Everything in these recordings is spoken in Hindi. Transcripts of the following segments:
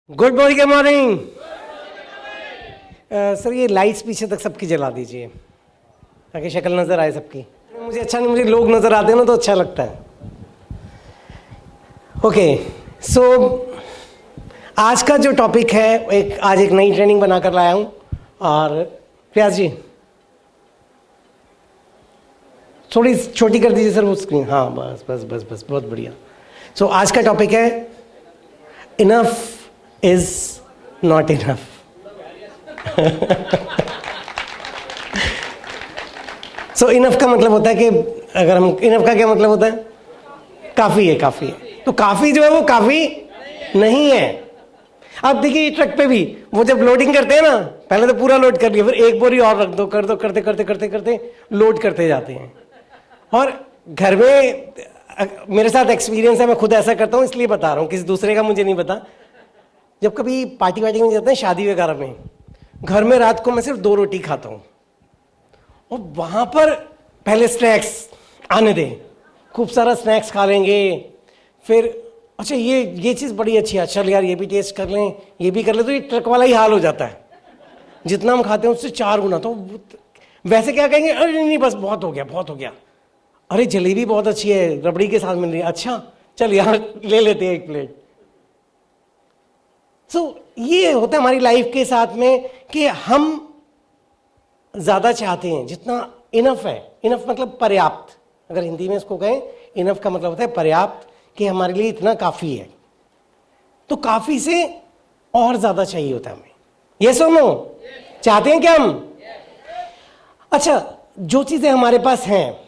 Good morning, good morning. Sir ये लाइट्स पीछे तक सबकी जला दीजिए ताकि शक्ल नज़र आए सबकी। मुझे अच्छा नहीं, मुझे लोग नज़र आते हैं ना तो अच्छा लगता है। ओके, सो आज का जो टॉपिक है, आज एक नई ट्रेनिंग बनाकर लाया हूँ। और प्याज जी थोड़ी छोटी कर दीजिए सर वो स्क्रीन। हाँ बस बस बस बस, बहुत बढ़िया। सो आज का टॉपिक है enough is not enough. So enough का मतलब होता है कि अगर हम, इनफ का क्या मतलब होता है? काफ़ी है, काफ़ी है। तो काफ़ी जो है वो काफ़ी नहीं है। अब देखिए ट्रक पे भी वो जब लोडिंग करते हैं ना, पहले तो पूरा लोड कर लिया, फिर एक बोरी और रख दो, कर दो, करते करते करते करते लोड करते जाते हैं। और घर में मेरे साथ एक्सपीरियंस है, मैं खुद ऐसा करता हूँ इसलिए बता रहा हूँ, किसी दूसरे का मुझे नहीं पता। जब कभी पार्टी वार्टी में जाते हैं, शादी वगैरह में, घर में रात को मैं सिर्फ 2 रोटी खाता हूँ और वहां पर पहले स्नैक्स आने दें, खूब सारा स्नैक्स खा लेंगे, फिर अच्छा ये चीज़ बड़ी अच्छी है, चल यार ये भी टेस्ट कर लें, ये भी कर ले, तो ये ट्रक वाला ही हाल हो जाता है। जितना हम खाते हैं उससे 4 गुना। तो वैसे क्या कहेंगे, अरे नहीं बस बहुत हो गया, बहुत हो गया। अरे जलेबी बहुत अच्छी है, रबड़ी के साथ मिल रही है, अच्छा चल यार ले लेते हैं 1 प्लेट। सो ये होता है हमारी लाइफ के साथ में कि हम ज़्यादा चाहते हैं जितना इनफ है। इनफ मतलब पर्याप्त, अगर हिंदी में इसको कहें, इनफ का मतलब होता है पर्याप्त, कि हमारे लिए इतना काफ़ी है। तो काफ़ी से और ज़्यादा चाहिए होता है हमें। यस और नो? चाहते हैं क्या हम? अच्छा, जो चीज़ें हमारे पास हैं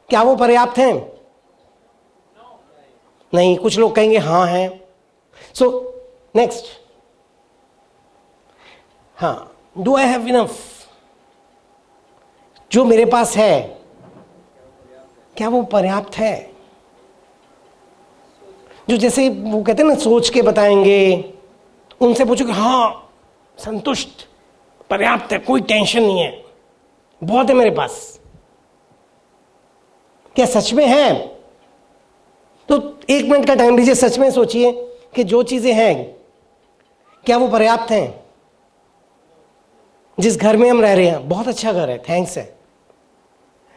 क्या वो पर्याप्त हैं? नहीं, कुछ लोग कहेंगे हाँ हैं। सो नेक्स्ट, हाँ, डू आई हैव इनफ? जो मेरे पास है क्या वो पर्याप्त है? जो जैसे वो कहते हैं ना, सोच के बताएंगे, उनसे पूछो कि हाँ संतुष्ट, पर्याप्त है, कोई टेंशन नहीं है, बहुत है मेरे पास, क्या सच में है? तो 1 मिनट का टाइम लीजिए, सच में सोचिए कि जो चीजें हैं क्या वो पर्याप्त हैं? जिस घर में हम रह रहे हैं, बहुत अच्छा घर है, थैंक्स है,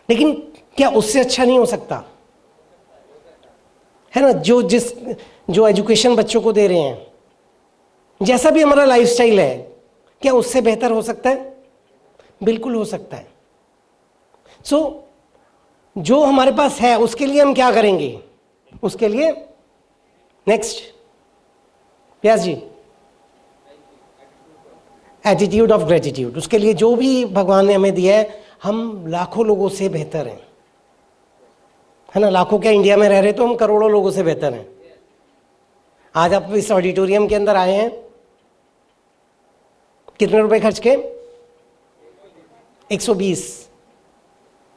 लेकिन क्या उससे अच्छा नहीं हो सकता? है ना? जो एजुकेशन बच्चों को दे रहे हैं, जैसा भी हमारा लाइफस्टाइल है, क्या उससे बेहतर हो सकता है? बिल्कुल हो सकता है। सो जो हमारे पास है उसके लिए हम क्या करेंगे? उसके लिए नेक्स्ट, प्यास जी, एटीट्यूड ऑफ ग्रेटिट्यूड। उसके लिए जो भी भगवान ने हमें दिया है, हम लाखों लोगों से बेहतर हैं, है ना? लाखों क्या, इंडिया में रह रहे तो हम करोड़ों लोगों से बेहतर हैं। आज आप इस ऑडिटोरियम के अंदर आए हैं, कितने रुपए खर्च के? 120।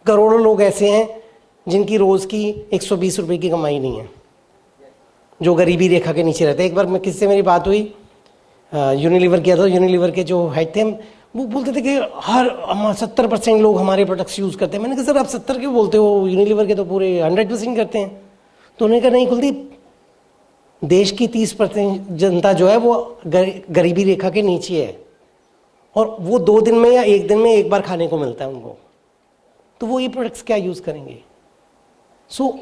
करोड़ों लोग ऐसे हैं जिनकी रोज की 120 रुपए की कमाई नहीं है, जो गरीबी रेखा के नीचे रहते हैं। एक बार मैं, किसी से मेरी बात हुई, यूनिलीवर किया था, यूनिलीवर के जो हेड थे, वो बोलते थे कि हर 70% लोग हमारे प्रोडक्ट्स यूज़ करते हैं। मैंने कहा सर आप 70 क्यों बोलते हो, यूनिलीवर के तो पूरे 100% करते हैं। तो उन्होंने कहा नहीं कुलदीप, देश की 30% जनता जो है वो गरीबी रेखा के नीचे है, और वो 2 दिन में या 1 दिन में 1 बार खाने को मिलता है उनको, तो वो ये प्रोडक्ट्स क्या यूज़ करेंगे? सो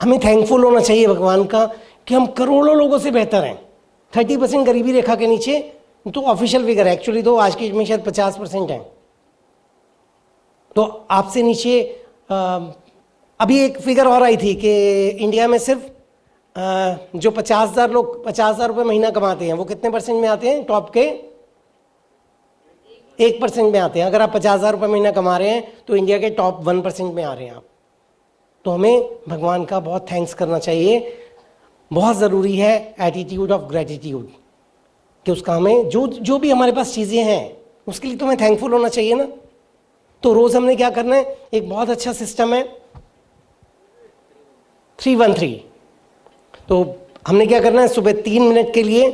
हमें थैंकफुल होना चाहिए भगवान का कि हम करोड़ों लोगों से बेहतर हैं। 30% गरीबी रेखा के नीचे तो ऑफिशियल फिगर है, एक्चुअली तो आज की में शायद 50% है। तो आपसे नीचे अभी एक फिगर और आई थी कि इंडिया में सिर्फ जो 50,000 लोग 50,000 रुपये महीना कमाते हैं, वो कितने परसेंट में आते हैं? टॉप के 1% में आते हैं। अगर आप 50,000 रुपये महीना कमा रहे हैं तो इंडिया के टॉप 1% में आ रहे हैं आप। तो हमें भगवान का बहुत थैंक्स करना चाहिए। बहुत ज़रूरी है एटीट्यूड ऑफ ग्रेटिट्यूड, कि उसका हमें जो भी हमारे पास चीज़ें हैं उसके लिए तो हमें थैंकफुल होना चाहिए ना। तो रोज़ हमने क्या करना है, एक बहुत अच्छा सिस्टम है 313। तो हमने क्या करना है, सुबह 3 मिनट के लिए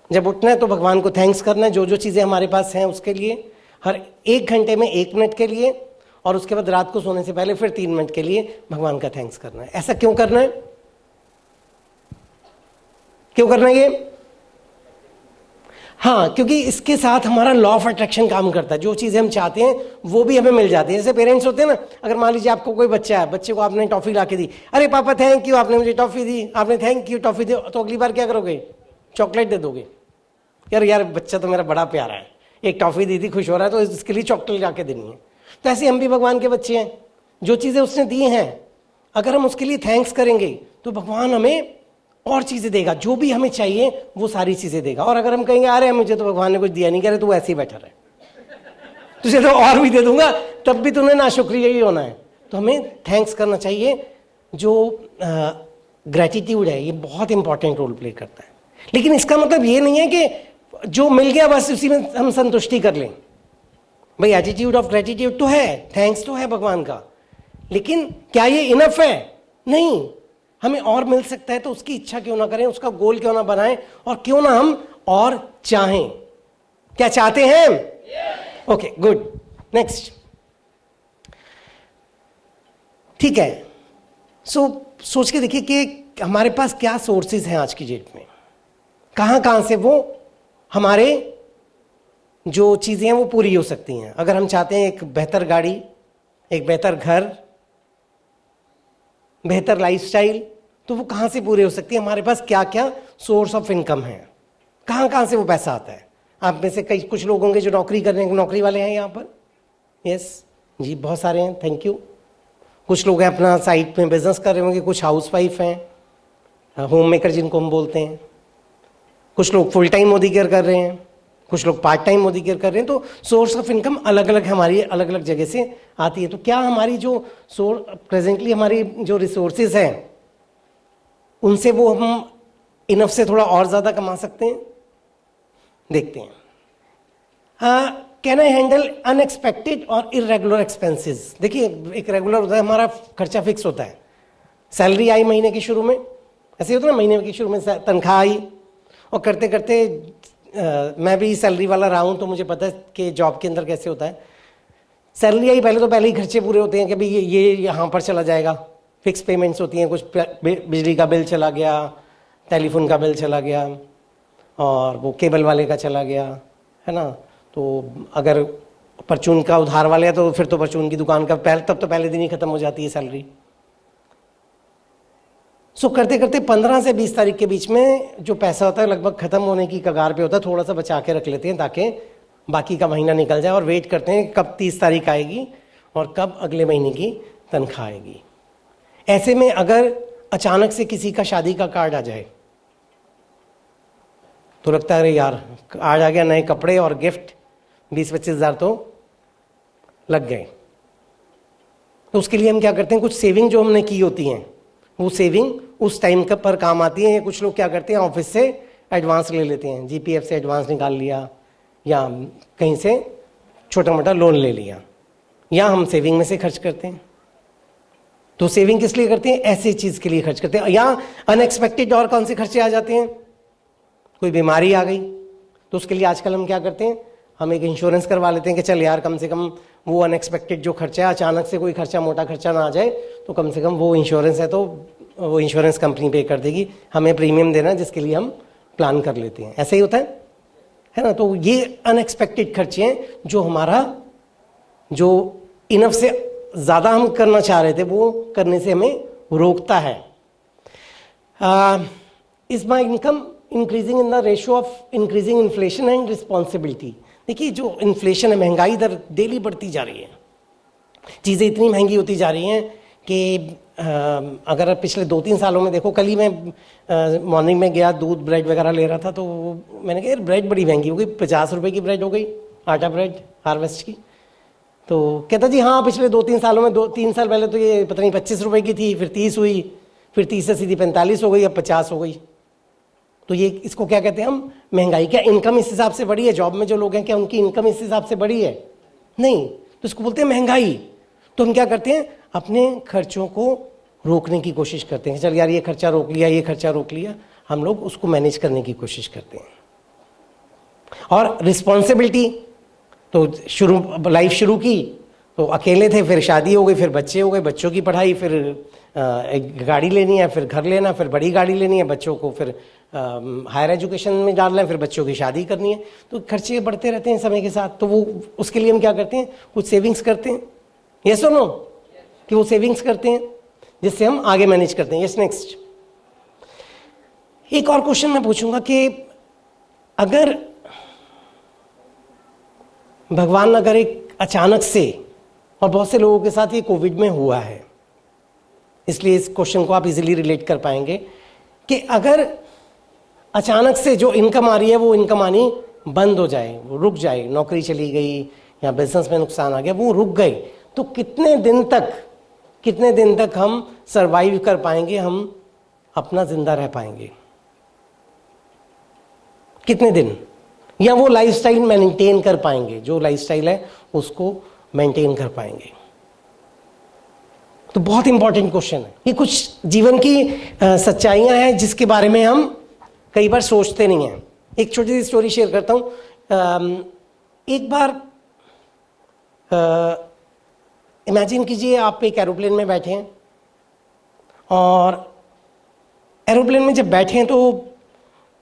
जब उठना है तो भगवान को थैंक्स करना है, जो चीज़ें हमारे पास हैं उसके लिए, हर 1 घंटे में 1 मिनट के लिए, और उसके बाद रात को सोने से पहले फिर 3 मिनट के लिए भगवान का थैंक्स करना है। ऐसा क्यों करना है? क्यों करना है ये? हाँ, क्योंकि इसके साथ हमारा लॉ ऑफ अट्रैक्शन काम करता है। जो चीज़ें हम चाहते हैं वो भी हमें मिल जाती है। जैसे पेरेंट्स होते हैं ना, अगर मान लीजिए आपको कोई बच्चा है, बच्चे को आपने टॉफ़ी ला के दी, अरे पापा थैंक यू, आपने मुझे टॉफ़ी दी, आपने थैंक यू टॉफ़ी दी, तो अगली बार क्या करोगे? चॉकलेट दे दोगे। यार यार बच्चा तो मेरा बड़ा प्यारा है, एक टॉफ़ी दी थी, खुश हो रहा है, तो इसके लिए चॉकलेट ला के देनी है। तो ऐसे हम भी भगवान के बच्चे हैं। जो चीज़ें उसने दी हैं, अगर हम उसके लिए थैंक्स करेंगे तो भगवान हमें और चीज़ें देगा, जो भी हमें चाहिए वो सारी चीज़ें देगा। और अगर हम कहेंगे अरे मुझे तो भगवान ने कुछ दिया नहीं, कह रहे तू ऐसे ही बैठा रहे, तुझे तो और भी दे दूंगा, तब भी तूने नाशुक्रिया ही होना है। तो हमें थैंक्स करना चाहिए। जो ग्रैटिट्यूड है ये बहुत इंपॉर्टेंट रोल प्ले करता है। लेकिन इसका मतलब ये नहीं है कि जो मिल गया बस उसी में हम संतुष्टि कर लें। भाई एटीट्यूड ऑफ ग्रैटिट्यूड तो है, थैंक्स तो है भगवान का, लेकिन क्या ये इनफ है? नहीं, हमें और मिल सकता है, तो उसकी इच्छा क्यों ना करें, उसका गोल क्यों ना बनाएं, और क्यों ना हम और चाहें। क्या चाहते हैं? Okay good, next. ठीक है, सोच के देखिए कि हमारे पास क्या सोर्सेज हैं आज की डेट में, कहां से वो हमारे जो चीजें हैं वो पूरी हो सकती हैं। अगर हम चाहते हैं एक बेहतर गाड़ी, एक बेहतर घर, बेहतर लाइफस्टाइल, तो वो कहां से पूरे हो सकती है? हमारे पास क्या क्या सोर्स ऑफ इनकम है, कहां से वो पैसा आता है? आप में से कुछ लोग होंगे जो नौकरी कर रहे हैं, नौकरी वाले हैं यहाँ पर। यस जी, बहुत सारे हैं, थैंक यू। कुछ लोग हैं अपना साइड में बिजनेस कर रहे होंगे, कुछ हाउसवाइफ हैं, होम मेकर जिनको हम बोलते हैं, कुछ लोग फुल टाइम मोदी केयर कर रहे हैं, कुछ लोग पार्ट टाइम मोदी केयर कर रहे हैं। तो सोर्स ऑफ इनकम अलग अलग हमारी अलग अलग जगह से आती है। तो क्या हमारी जो प्रेजेंटली हमारी जो रिसोर्सेज हैं उनसे वो हम इनफ से थोड़ा और ज़्यादा कमा सकते हैं? देखते हैं। कैन आई हैंडल अनएक्सपेक्टेड और इरेगुलर एक्सपेंसेस? देखिए, एक रेगुलर होता है, हमारा खर्चा फिक्स होता है। सैलरी आई महीने के शुरू में, ऐसे होता है ना, महीने के शुरू में तनख्वाह आई, और करते करते मैं भी सैलरी वाला रहा हूँ, तो मुझे पता है कि जॉब के अंदर कैसे होता है। सैलरी आई, पहले तो पहले ही खर्चे पूरे होते हैं कि भाई ये यहाँ पर चला जाएगा, फिक्स पेमेंट्स होती हैं, कुछ बिजली का बिल चला गया, टेलीफोन का बिल चला गया, और वो केबल वाले का चला गया, है ना। तो अगर परचून का उधार वाले है तो फिर तो परचून की दुकान का तब तो पहले दिन ही खत्म हो जाती है सैलरी। सो करते करते 15 से 20 तारीख के बीच में जो पैसा होता है लगभग खत्म होने की कगार पे होता है। थोड़ा सा बचा के रख लेते हैं ताकि बाकी का महीना निकल जाए, और वेट करते हैं कब 30 तारीख आएगी और कब अगले महीने की तनख्वाह आएगी। ऐसे में अगर अचानक से किसी का शादी का कार्ड आ जाए तो लगता है अरे यार आज आ गया, नए कपड़े और गिफ्ट, 20-25 हज़ार तो लग गए। तो उसके लिए हम क्या करते हैं, कुछ सेविंग जो हमने की होती हैं वो सेविंग उस टाइम पर काम आती है। कुछ लोग क्या करते हैं, ऑफिस से एडवांस ले लेते हैं, जीपीएफ से एडवांस निकाल लिया, या कहीं से छोटा मोटा लोन ले लिया, या हम सेविंग में से खर्च करते हैं। तो सेविंग किस लिए करते हैं? ऐसी चीज़ के लिए खर्च करते हैं। या अनएक्सपेक्टेड और कौन से खर्चे आ जाते हैं, कोई बीमारी आ गई, तो उसके लिए आजकल हम क्या करते हैं, हम एक इंश्योरेंस करवा लेते हैं कि चल यार कम से कम वो अनएक्सपेक्टेड जो खर्चा है, अचानक से कोई खर्चा, मोटा खर्चा ना आ जाए, तो कम से कम वो इंश्योरेंस है तो वो इंश्योरेंस कंपनी पे कर देगी, हमें प्रीमियम देना, जिसके लिए हम प्लान कर लेते हैं। ऐसे ही होता है ना। तो ये अनएक्सपेक्टेड खर्चे हैं जो हमारा जो इनफ से ज़्यादा हम करना चाह रहे थे वो करने से हमें रोकता है। Is my income increasing in the ratio of increasing inflation and responsibility? देखिए, जो इन्फ्लेशन है, महंगाई दर डेली बढ़ती जा रही है, चीज़ें इतनी महंगी होती जा रही हैं कि अगर पिछले 2-3 सालों में देखो, कल ही मैं मॉर्निंग में गया, दूध ब्रेड वगैरह ले रहा था, तो मैंने कहा यार ब्रेड बड़ी महंगी हो गई, 50 रुपये की ब्रेड हो गई, आटा ब्रेड हार्वेस्ट की। तो कहता जी हाँ, पिछले 2-3 सालों में 2-3 साल पहले तो ये पता नहीं 25 रुपये की थी, फिर 30 हुई, फिर 30 से सीधी 45 हो गई, अब 50 हो गई। तो ये इसको क्या कहते हैं हम, महंगाई। क्या इनकम इस हिसाब से बढ़ी है? जॉब में जो लोग हैं क्या उनकी इनकम इस हिसाब से बढ़ी है? नहीं, तो इसको बोलते हैं महंगाई। तो हम क्या करते हैं, अपने खर्चों को रोकने की कोशिश करते हैं। चल यार ये खर्चा रोक लिया, ये खर्चा रोक लिया, हम लोग उसको मैनेज करने की कोशिश करते हैं। और रिस्पॉन्सिबिलिटी, तो लाइफ शुरू की तो अकेले थे, फिर शादी हो गई, फिर बच्चे हो गए, बच्चों की पढ़ाई, फिर एक गाड़ी लेनी है, फिर घर लेना, फिर बड़ी गाड़ी लेनी है, बच्चों को फिर हायर एजुकेशन में डालना है, फिर बच्चों की शादी करनी है। तो खर्चे बढ़ते रहते हैं समय के साथ। तो वो उसके लिए हम क्या करते हैं, कुछ सेविंग्स करते हैं। यस और नो, कि वो सेविंग्स करते हैं जिससे हम आगे मैनेज करते हैं। Yes, next. एक और क्वेश्चन मैं पूछूंगा कि अगर भगवान अगर एक अचानक से, और बहुत से लोगों के साथ ये कोविड में हुआ है, इसलिए इस क्वेश्चन को आप इजीली रिलेट कर पाएंगे कि अगर अचानक से जो इनकम आ रही है वो इनकम आनी बंद हो जाए, वो रुक जाए, नौकरी चली गई या बिजनेस में नुकसान आ गया, वो रुक गई, तो कितने दिन तक हम सरवाइव कर पाएंगे, हम अपना जिंदा रह पाएंगे? कितने दिन? या वो लाइफस्टाइल मेंटेन कर पाएंगे, जो लाइफस्टाइल है उसको मेंटेन कर पाएंगे? तो बहुत इंपॉर्टेंट क्वेश्चन है ये। कुछ जीवन की सच्चाइयां हैं जिसके बारे में हम कई बार सोचते नहीं हैं। एक छोटी सी स्टोरी शेयर करता हूं। एक बार इमेजिन कीजिए आप एक एरोप्लेन में बैठे हैं, और एरोप्लेन में जब बैठे हैं तो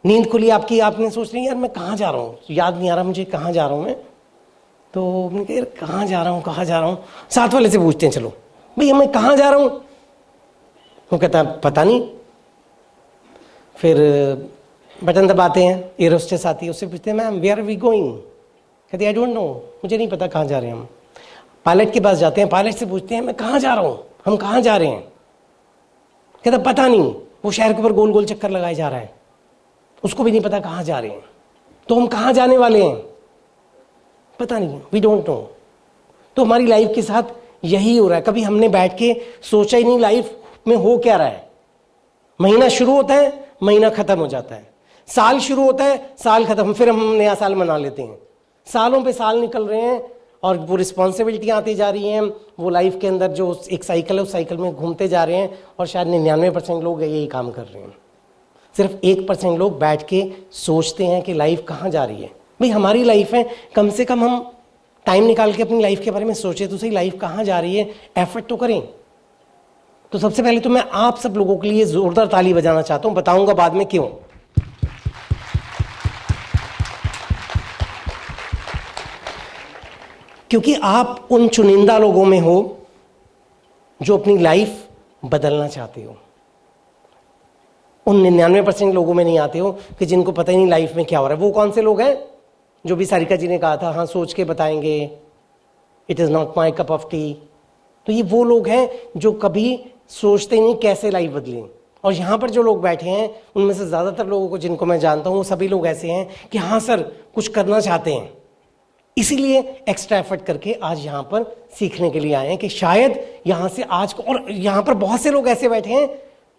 नींद खुली आपकी, आपने सोच रही यार मैं कहाँ जा रहा हूँ, याद नहीं आ रहा मुझे कहाँ जा रहा हूँ मैं। तो मैंने कहा यार कहाँ जा रहा हूँ। साथ वाले से पूछते हैं, चलो भैया मैं कहाँ जा रहा हूँ। वो कहता पता नहीं। फिर बटन दबाते हैं, एयर होस्टेस आती है, उससे पूछते हैं ma'am where are we going. कहते आई डोंट नो, मुझे नहीं पता कहाँ जा रहे हैं हम। पायलट के पास जाते हैं, पायलट से पूछते हैं मैं कहाँ जा रहा हूँ, हम कहाँ जा रहे हैं। कहता पता नहीं, वो शहर के ऊपर गोल गोल चक्कर लगाए जा रहा है, उसको भी नहीं पता कहाँ जा रहे हैं। तो हम कहाँ जाने वाले हैं पता नहीं, वी डोंट नो। तो हमारी लाइफ के साथ यही हो रहा है। कभी हमने बैठ के सोचा ही नहीं लाइफ में हो क्या रहा है। महीना शुरू होता है, महीना खत्म हो जाता है, साल शुरू होता है, साल खत्म, फिर हम नया साल मना लेते हैं। सालों पे साल निकल रहे हैं और वो रिस्पॉन्सिबिलिटियाँ आती जा रही हैं। वो लाइफ के अंदर जो एक साइकिल है उस साइकिल में घूमते जा रहे हैं, और शायद 99% लोग यही काम कर रहे हैं। सिर्फ 1% लोग बैठ के सोचते हैं कि लाइफ कहाँ जा रही है। भाई हमारी लाइफ है, कम से कम हम टाइम निकाल के अपनी लाइफ के बारे में सोचें तो सही, लाइफ कहाँ जा रही है, एफर्ट तो करें। तो सबसे पहले तो मैं आप सब लोगों के लिए जोरदार ताली बजाना चाहता हूं, बताऊंगा बाद में क्यों। क्योंकि आप उन चुनिंदा लोगों में हो जो अपनी लाइफ बदलना चाहते हो। उन 99% लोगों में नहीं आते हो कि जिनको पता ही नहीं लाइफ में क्या हो रहा है। वो कौन से लोग हैं? जो भी सारिका जी ने कहा था, हाँ सोच के बताएंगे, it is not my cup of T. तो ये वो लोग हैं जो कभी सोचते ही नहीं कैसे लाइफ बदलें। और यहाँ पर जो लोग बैठे हैं उनमें से ज़्यादातर लोगों को जिनको मैं जानता हूँ वो सभी लोग ऐसे हैं कि हाँ सर कुछ करना चाहते हैं, इसीलिए एक्स्ट्रा एफर्ट करके आज यहाँ पर सीखने के लिए आए हैं कि शायद यहाँ से आज को। और यहाँ पर बहुत से लोग ऐसे बैठे हैं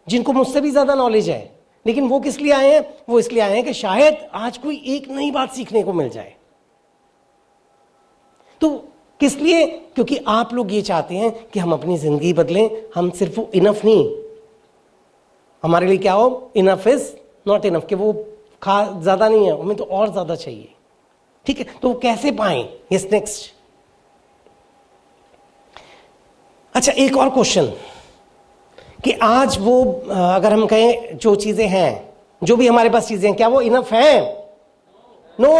जिनको मुझसे भी ज़्यादा नॉलेज है, लेकिन वो किस लिए आए हैं? वो इसलिए आए हैं कि शायद आज कोई एक नई बात सीखने को मिल जाए। तो किस लिए? क्योंकि आप लोग ये चाहते हैं कि हम अपनी जिंदगी बदलें। हम सिर्फ इनफ नहीं, हमारे लिए क्या हो, इनफ इज नॉट इनफ, कि वो ज्यादा नहीं है, हमें तो और ज्यादा चाहिए। ठीक है, तो वो कैसे पाएं? Yes, next. अच्छा, एक और क्वेश्चन कि आज वो अगर हम कहें जो चीजें हैं, जो भी हमारे पास चीजें हैं, क्या वो इनफ है? नो।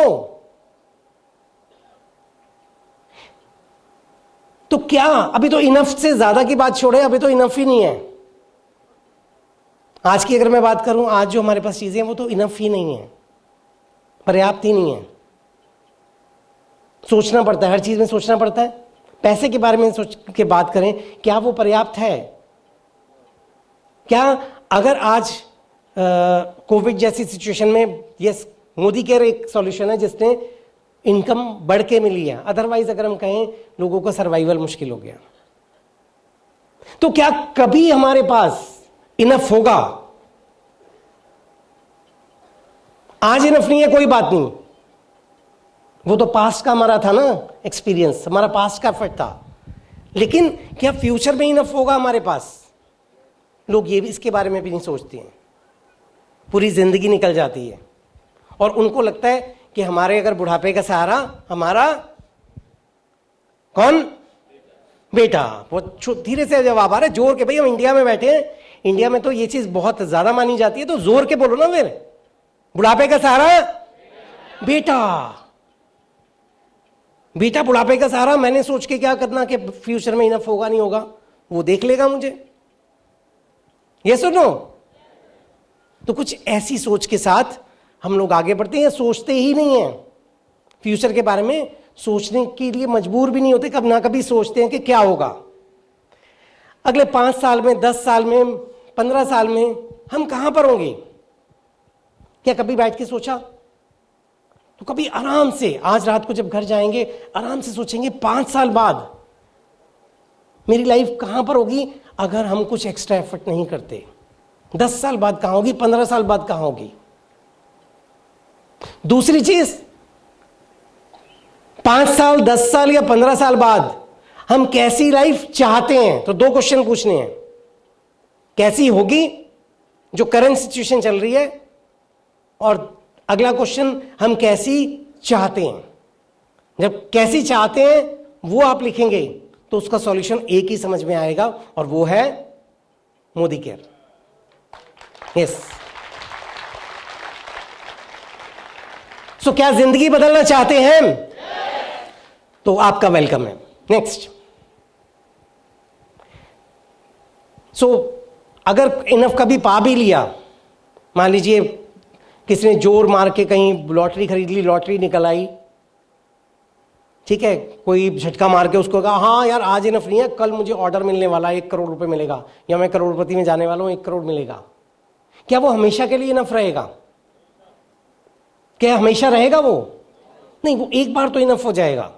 तो क्या अभी तो इनफ से ज्यादा की बात छोड़े, अभी तो इनफ ही नहीं है। आज की अगर मैं बात करूं, आज जो हमारे पास चीजें हैं वो तो इनफ ही नहीं है, पर्याप्त ही नहीं है। सोचना पड़ता है, हर चीज में सोचना पड़ता है। पैसे के बारे में सोच के बात करें, क्या वो पर्याप्त है? क्या अगर आज कोविड जैसी सिचुएशन में, यस, मोदी केयर एक सॉल्यूशन है जिसने इनकम बढ़ के मिली है, अदरवाइज अगर हम कहें लोगों को सर्वाइवल मुश्किल हो गया। तो क्या कभी हमारे पास इनफ होगा? आज इनफ नहीं है, कोई बात नहीं, वो तो पास्ट का हमारा था ना एक्सपीरियंस, हमारा पास्ट का एफर्ट था। लेकिन क्या फ्यूचर में इनफ होगा हमारे पास? लोग ये भी इसके बारे में भी नहीं सोचते हैं। पूरी जिंदगी निकल जाती है और उनको लगता है कि हमारे अगर बुढ़ापे का सहारा हमारा कौन? बेटा वो धीरे से जवाब आ रहा है, जोर के। भाई हम इंडिया में बैठे हैं, इंडिया में तो ये चीज बहुत ज्यादा मानी जाती है, तो जोर के बोलो ना फिर। बुढ़ापे का सहारा बेटा, बेटा बुढ़ापे का सहारा। मैंने सोच के क्या करना कि फ्यूचर में इनफ होगा नहीं होगा, वो देख लेगा मुझे। ये सुनो, तो कुछ ऐसी सोच के साथ हम लोग आगे बढ़ते हैं, सोचते ही नहीं है फ्यूचर के बारे में, सोचने के लिए मजबूर भी नहीं होते, कब ना कभी सोचते हैं कि क्या होगा अगले 5 साल में, 10 साल में, 15 साल में हम कहां पर होंगे। क्या कभी बैठ के सोचा? तो कभी आराम से आज रात को जब घर जाएंगे आराम से सोचेंगे 5 साल बाद मेरी लाइफ कहां पर होगी अगर हम कुछ एक्स्ट्रा एफर्ट नहीं करते। 10 साल बाद कहां होगी, 15 साल बाद कहां होगी। दूसरी चीज, 5 साल, 10 साल या 15 साल बाद हम कैसी लाइफ चाहते हैं। तो 2 क्वेश्चन पूछने हैं, कैसी होगी जो करंट सिचुएशन चल रही है, और अगला क्वेश्चन हम कैसी चाहते हैं। जब कैसी चाहते हैं वो आप लिखेंगे तो उसका सॉल्यूशन एक ही समझ में आएगा, और वो है मोदी केयर। यस। सो क्या जिंदगी बदलना चाहते हैं? तो आपका वेलकम है। नेक्स्ट, सो अगर इनफ कभी पा भी लिया, मान लीजिए किसी ने जोर मार के कहीं लॉटरी खरीद ली, लॉटरी निकल आई, ठीक है, कोई झटका मार के उसको कहा हाँ यार आज इनफ नहीं है, कल मुझे ऑर्डर मिलने वाला है, 1 करोड़ रुपए मिलेगा, या मैं करोड़पति में जाने वाला हूं, 1 करोड़ मिलेगा। क्या वो हमेशा के लिए इनफ रहेगा? क्या हमेशा रहेगा वो? नहीं, वो एक बार तो इनफ हो जाएगा,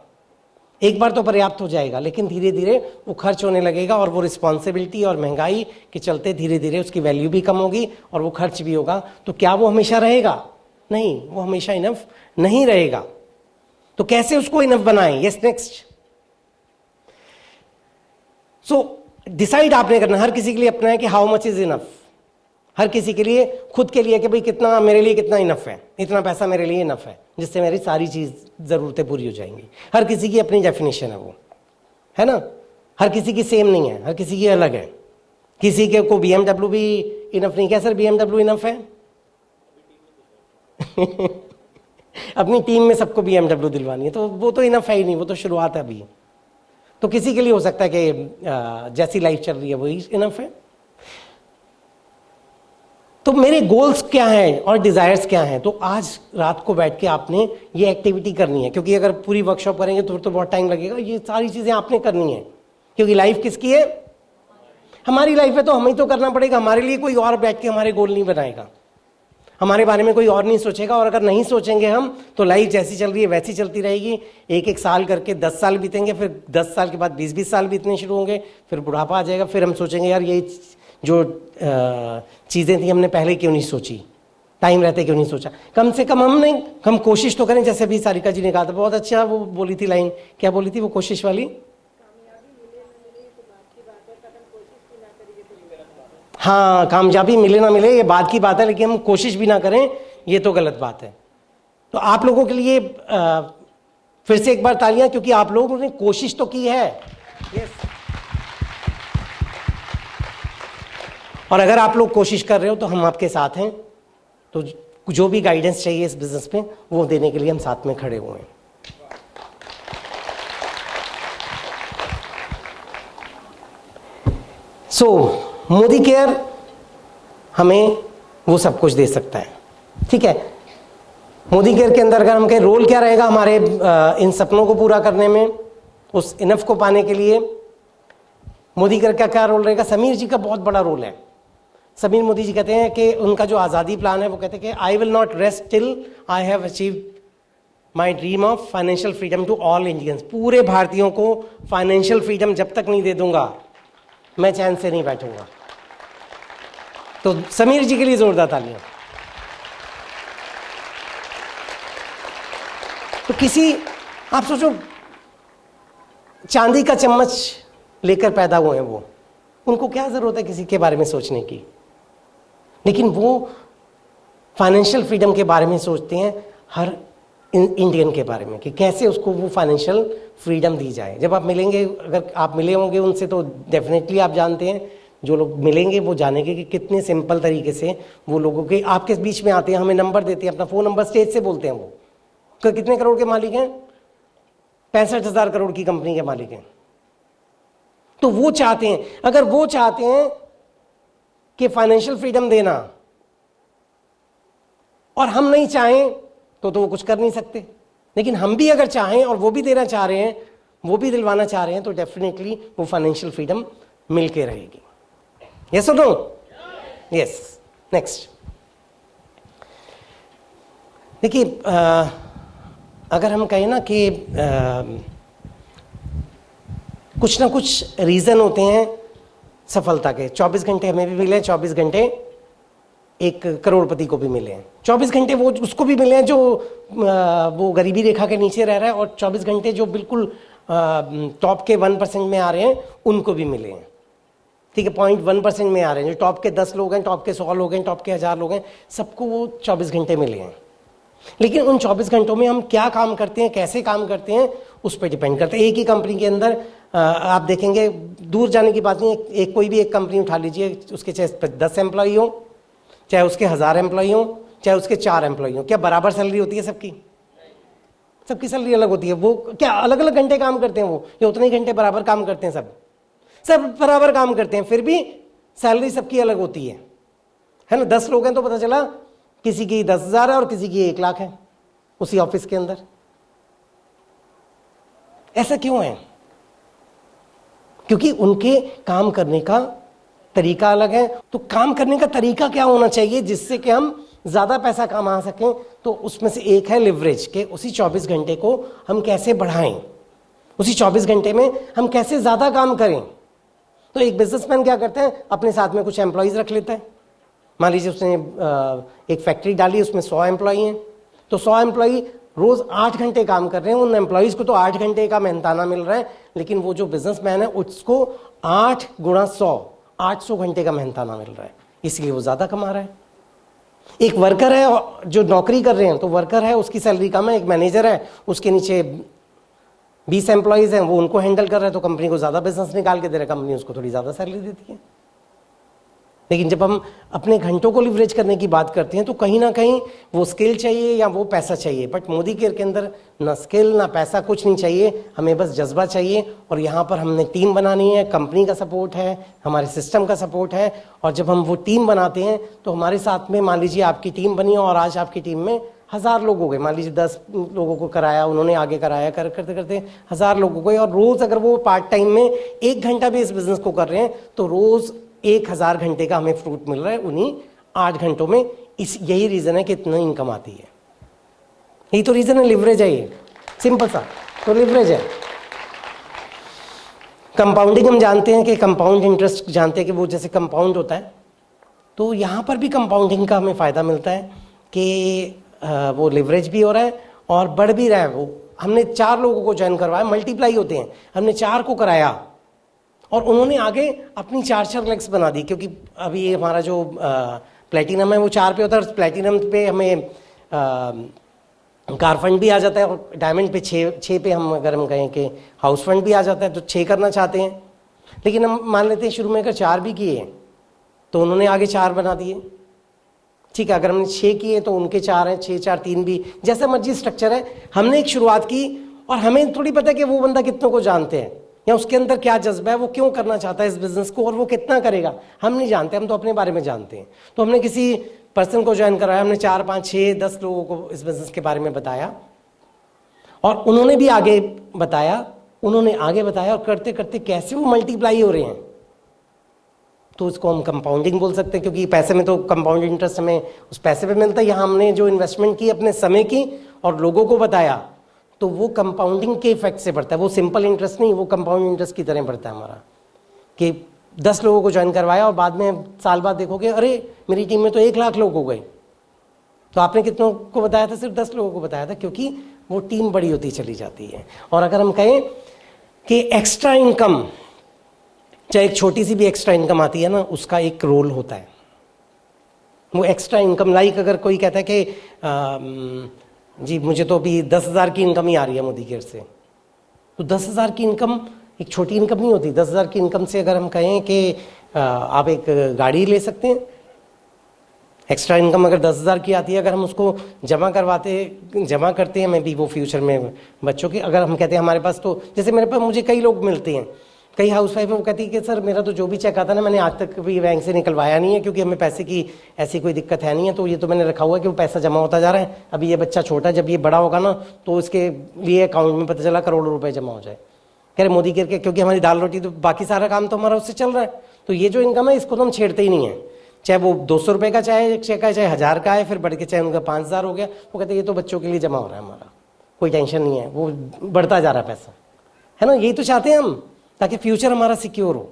एक बार तो पर्याप्त हो जाएगा, लेकिन धीरे धीरे वो खर्च होने लगेगा, और वो रिस्पॉन्सिबिलिटी और महंगाई के चलते धीरे धीरे उसकी वैल्यू भी कम होगी और वो खर्च भी होगा। तो क्या वो हमेशा रहेगा? नहीं, वो हमेशा इनफ नहीं रहेगा। तो कैसे उसको इनफ बनाएं? Yes, next. सो डिसाइड आपने करना, हर किसी के लिए अपना है कि हाउ मच इज इनफ। हर किसी के लिए खुद के लिए कि भाई कितना मेरे लिए कितना इनफ है, इतना पैसा मेरे लिए इनफ है जिससे मेरी सारी चीज जरूरतें पूरी हो जाएंगी। हर किसी की अपनी डेफिनेशन है, वो है ना, हर किसी की सेम नहीं है, हर किसी की अलग है। किसी के को BMW भी इनफ नहीं। क्या सर BMW इनफ है? अपनी टीम में सबको BMW दिलवानी है, तो वो तो इनफ है ही नहीं, वो तो शुरुआत है अभी। तो किसी के लिए हो सकता है कि जैसी लाइफ चल रही है वही इनफ है। तो मेरे गोल्स क्या हैं और डिजायर्स क्या हैं, तो आज रात को बैठ के आपने ये एक्टिविटी करनी है, क्योंकि अगर पूरी वर्कशॉप करेंगे तो बहुत टाइम लगेगा। ये सारी चीजें आपने करनी है, क्योंकि लाइफ किसकी है? हमारी लाइफ है, तो हमें तो करना पड़ेगा। हमारे लिए कोई और बैठ के हमारे गोल नहीं बनाएगा, हमारे बारे में कोई और नहीं सोचेगा, और अगर नहीं सोचेंगे हम तो लाइफ जैसी चल रही है वैसी चलती रहेगी। 1-1 साल करके 10 साल बीतेंगे, फिर 10 साल के बाद 20-20 साल बीतने शुरू होंगे, फिर बुढ़ापा आ जाएगा, फिर हम सोचेंगे यार ये जो चीज़ें थी हमने पहले क्यों नहीं सोची, टाइम रहते क्यों नहीं सोचा। कम से कम हम कोशिश तो करें। जैसे अभी सारिका जी ने कहा था, बहुत अच्छा वो बोली थी लाइन, क्या बोली थी वो कोशिश वाली? हाँ, कामयाबी मिले ना मिले ये बात की बात है, लेकिन हम कोशिश भी ना करें ये तो गलत बात है। तो आप लोगों के लिए फिर से एक बार तालियां, क्योंकि आप लोगों ने कोशिश तो की है। यस। और अगर आप लोग कोशिश कर रहे हो तो हम आपके साथ हैं। तो जो भी गाइडेंस चाहिए इस बिजनेस में वो देने के लिए हम साथ में खड़े हुए हैं। सो मोदी केयर हमें वो सब कुछ दे सकता है, ठीक है। मोदी केयर के अंदर अगर हम कहें रोल क्या रहेगा हमारे इन सपनों को पूरा करने में, उस इनफ को पाने के लिए मोदी केयर का क्या रोल रहेगा? समीर जी का बहुत बड़ा रोल है। समीर मोदी जी कहते हैं कि उनका जो आज़ादी प्लान है वो कहते हैं कि I will not rest till I have achieved my dream of financial freedom to all Indians. पूरे भारतीयों को फाइनेंशियल फ्रीडम जब तक नहीं दे दूंगा मैं चैन से नहीं बैठूंगा। तो समीर जी के लिए जोरदार तालियां। तो किसी, आप सोचो चांदी का चम्मच लेकर पैदा हुए हैं वो, उनको क्या जरूरत है किसी के बारे में सोचने की, लेकिन वो फाइनेंशियल फ्रीडम के बारे में सोचते हैं। हर इंडियन के बारे में कि कैसे उसको वो फाइनेंशियल फ्रीडम दी जाए। जब आप मिलेंगे, अगर आप मिले होंगे उनसे तो डेफिनेटली आप जानते हैं, जो लोग मिलेंगे वो जानेंगे कि कितने सिंपल तरीके से वो लोगों के आपके बीच में आते हैं, हमें नंबर देते हैं, अपना फ़ोन नंबर स्टेज से बोलते हैं। वो तो कितने करोड़ के मालिक हैं? 65,000 करोड़ की कंपनी के मालिक हैं। तो वो चाहते हैं, अगर वो चाहते हैं कि फाइनेंशियल फ्रीडम देना और हम नहीं चाहें तो वो कुछ कर नहीं सकते। लेकिन हम भी अगर चाहें और वो भी देना चाह रहे हैं, वो भी दिलवाना चाह रहे हैं, तो डेफिनेटली वो फाइनेंशियल फ्रीडम मिलके रहेगी। यस और नो? यस। नेक्स्ट देखिए, अगर हम कहें ना कि कुछ ना कुछ रीज़न होते हैं सफलता के। 24 घंटे हमें भी मिले हैं, 24 घंटे एक करोड़पति को भी मिले हैं, 24 घंटे वो उसको भी मिले हैं जो वो गरीबी रेखा के नीचे रह रहा है, और 24 घंटे जो बिल्कुल टॉप के 1% में आ रहे हैं उनको भी मिले हैं। ठीक है, 0.1% में आ रहे हैं, जो टॉप के 10 लोग हैं, टॉप के 100 लोग हैं, टॉप के 1000 लोग हैं, सबको वो 24 घंटे मिले हैं। लेकिन उन 24 घंटों में हम क्या काम करते हैं, कैसे काम करते हैं, उस पर डिपेंड करते हैं। एक ही कंपनी के अंदर आप देखेंगे, दूर जाने की बात नहीं है, एक कोई भी एक कंपनी उठा लीजिए, उसके चाहे 10 एम्प्लॉई हो, चाहे उसके 1000 एम्प्लॉई हो, चाहे उसके 4 एम्प्लॉई हो, क्या बराबर सैलरी होती है सबकी? सबकी सैलरी अलग होती है। वो क्या अलग अलग घंटे काम करते हैं वो, या उतने ही घंटे बराबर काम करते हैं? सब बराबर काम करते हैं, फिर भी सैलरी सबकी अलग होती है ना। 10 लोग हैं तो पता चला किसी की 10,000 है और किसी की 1 लाख है उसी ऑफिस के अंदर। ऐसा क्यों है? क्योंकि उनके काम करने का तरीका अलग है। तो काम करने का तरीका क्या होना चाहिए जिससे कि हम ज्यादा पैसा कमा सकें? तो उसमें से एक है लिवरेज, के उसी 24 घंटे को हम कैसे बढ़ाएं, उसी 24 घंटे में हम कैसे ज्यादा काम करें। तो एक बिजनेसमैन क्या करता है, अपने साथ में कुछ एम्प्लॉयज रख लेता है। मान लीजिए उसने एक फैक्ट्री डाली, उसमें 100 एम्प्लॉई हैं, तो 100 एम्प्लॉई रोज 8 घंटे काम कर रहे हैं। उन एम्प्लॉयज को तो 8 घंटे का मेहनताना मिल रहा है, लेकिन वो जो बिजनेसमैन है उसको 8 गुणा 100 800 घंटे का मेहनताना मिल रहा है, इसलिए वो ज्यादा कमा रहा है। एक वर्कर है जो नौकरी कर रहे हैं, तो वर्कर है उसकी सैलरी कम है। एक मैनेजर है, उसके नीचे 20 एम्प्लॉयज हैं, वो उनको हैंडल कर रहा है, तो कंपनी को ज्यादा बिजनेस निकाल के दे रहा है, कंपनी उसको थोड़ी ज्यादा सैलरी देती है। लेकिन जब हम अपने घंटों को लिवरेज करने की बात करते हैं तो कहीं ना कहीं वो स्किल चाहिए या वो पैसा चाहिए। बट मोदी केयर के अंदर ना स्किल ना पैसा कुछ नहीं चाहिए, हमें बस जज्बा चाहिए। और यहाँ पर हमने टीम बनानी है, कंपनी का सपोर्ट है, हमारे सिस्टम का सपोर्ट है। और जब हम वो टीम बनाते हैं तो हमारे साथ में, मान लीजिए आपकी टीम बनी और आज आपकी टीम में 1000 लोग हो गए, मान लीजिए 10 लोगों को कराया, उन्होंने आगे कराया, करते करते 1000 लोग हो गए। और रोज अगर वो पार्ट टाइम में 1 घंटा भी इस बिजनेस को कर रहे हैं तो रोज 1000 घंटे का हमें फ्रूट मिल रहा है उन्हीं 8 घंटों में। यही रीजन है कि इतना इनकम आती है, यही तो रीजन है, लिवरेज है ये, सिंपल सा तो लिवरेज है। कंपाउंडिंग हम जानते हैं कि कंपाउंड इंटरेस्ट जानते हैं कि वो जैसे कंपाउंड होता है, तो यहाँ पर भी कंपाउंडिंग का हमें फायदा मिलता है कि वो लिवरेज भी हो रहा है और बढ़ भी रहा है। वो हमने 4 लोगों को ज्वाइन करवाया, मल्टीप्लाई होते हैं, हमने 4 को कराया और उन्होंने आगे अपनी 4 लेग्स बना दी। क्योंकि अभी ये हमारा जो प्लेटिनम है वो 4 पे होता है, प्लेटिनम पे हमें कार फंड भी आ जाता है, और डायमंड पे 6 पे हम अगर हम कहें कि हाउस फंड भी आ जाता है, तो 6 करना चाहते हैं। लेकिन हम मान लेते हैं शुरू में अगर 4 भी किए तो उन्होंने आगे 4 बना दिए, ठीक है। अगर हमने 6 किए तो उनके 4 हैं, 6 4 3 भी, जैसा मर्जी स्ट्रक्चर है। हमने एक शुरुआत की और हमें थोड़ी पता है कि वो बंदा कितनों को जानते हैं या उसके अंदर क्या जज्बा है, वो क्यों करना चाहता है इस बिजनेस को और वो कितना करेगा, हम नहीं जानते। हम तो अपने बारे में जानते हैं। तो हमने किसी पर्सन को ज्वाइन कराया, हमने 4 5 6 10 लोगों को इस बिजनेस के बारे में बताया और उन्होंने भी आगे बताया, और करते करते कैसे वो मल्टीप्लाई हो रहे हैं। तो इसको हम कंपाउंडिंग बोल सकते हैं, क्योंकि पैसे में तो कंपाउंड इंटरेस्ट हमें उस पैसे पे मिलता है। यहाँ हमने जो इन्वेस्टमेंट की अपने समय की और लोगों को बताया, तो वो कंपाउंडिंग के इफेक्ट से बढ़ता है। वो सिंपल इंटरेस्ट नहीं, वो कंपाउंड इंटरेस्ट की तरह बढ़ता है हमारा। कि 10 लोगों को ज्वाइन करवाया और बाद में साल बाद देखोगे अरे मेरी टीम में तो 1 लाख लोग हो गए। तो आपने कितनों को बताया था? सिर्फ 10 लोगों को बताया था, क्योंकि वो टीम बड़ी होती चली जाती है। और अगर हम कहें कि एक्स्ट्रा इनकम, चाहे एक छोटी सी भी एक्स्ट्रा इनकम आती है ना, उसका एक रोल होता है। वो एक्स्ट्रा इनकम, लाइक अगर कोई कहता है कि जी मुझे तो अभी 10,000 की इनकम ही आ रही है मोदी केयर से। तो 10,000 की इनकम एक छोटी इनकम नहीं होती। 10,000 की इनकम से अगर हम कहें कि आप एक गाड़ी ले सकते हैं, एक्स्ट्रा इनकम अगर 10,000 की आती है, अगर हम उसको जमा करते हैं, मैं भी वो फ्यूचर में बच्चों की, अगर हम कहते हैं हमारे पास, तो जैसे मेरे पास मुझे कई लोग मिलते हैं, कई हाउस वाइफ है, वो कहती है कि सर मेरा तो जो भी चेक आता ना, मैंने आज तक कभी बैंक से निकलवाया नहीं है, क्योंकि हमें पैसे की ऐसी कोई दिक्कत है नहीं है, तो ये तो मैंने रखा हुआ है कि वो पैसा जमा होता जा रहा है। अभी ये बच्चा छोटा है, जब ये बड़ा होगा ना तो इसके लिए अकाउंट में पता चला करोड़ों रुपए जमा हो जाए। कह रहे मोदी केयर के, क्योंकि हमारी दाल रोटी तो बाकी सारा काम तो हमारा उससे चल रहा है, तो ये जो इनकम है इसको तो हम छेड़ते ही नहीं है, चाहे वो 200 रुपये का चाहे चेक है, चाहे 1000 का है, फिर बढ़ के चाहे उनका 5000 हो गया। वो कहते हैं ये तो बच्चों के लिए जमा हो रहा है, हमारा कोई टेंशन नहीं है, वो बढ़ता जा रहा है पैसा, है ना। यही तो चाहते हैं हम, ताकि फ्यूचर हमारा सिक्योर हो।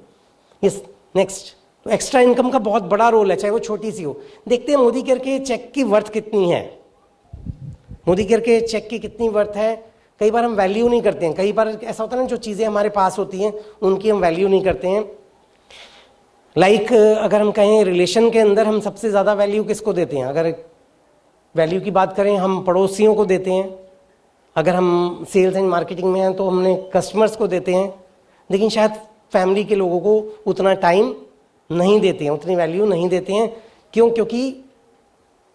यस नेक्स्ट, तो एक्स्ट्रा इनकम का बहुत बड़ा रोल है, चाहे वो छोटी सी हो। देखते हैं मोदी केयर के चेक की वर्थ कितनी है। मोदी केयर के चेक की कितनी वर्थ है, कई बार हम वैल्यू नहीं करते हैं। कई बार ऐसा होता है ना, जो चीज़ें हमारे पास होती हैं उनकी हम वैल्यू नहीं करते हैं। लाइक अगर हम कहें रिलेशन के अंदर हम सबसे ज़्यादा वैल्यू किसको देते हैं? अगर वैल्यू की बात करें, हम पड़ोसियों को देते हैं। अगर हम सेल्स एंड मार्केटिंग में हैं तो हमने कस्टमर्स को देते हैं, लेकिन शायद फैमिली के लोगों को उतना टाइम नहीं देते हैं, उतनी वैल्यू नहीं देते हैं। क्यों? क्योंकि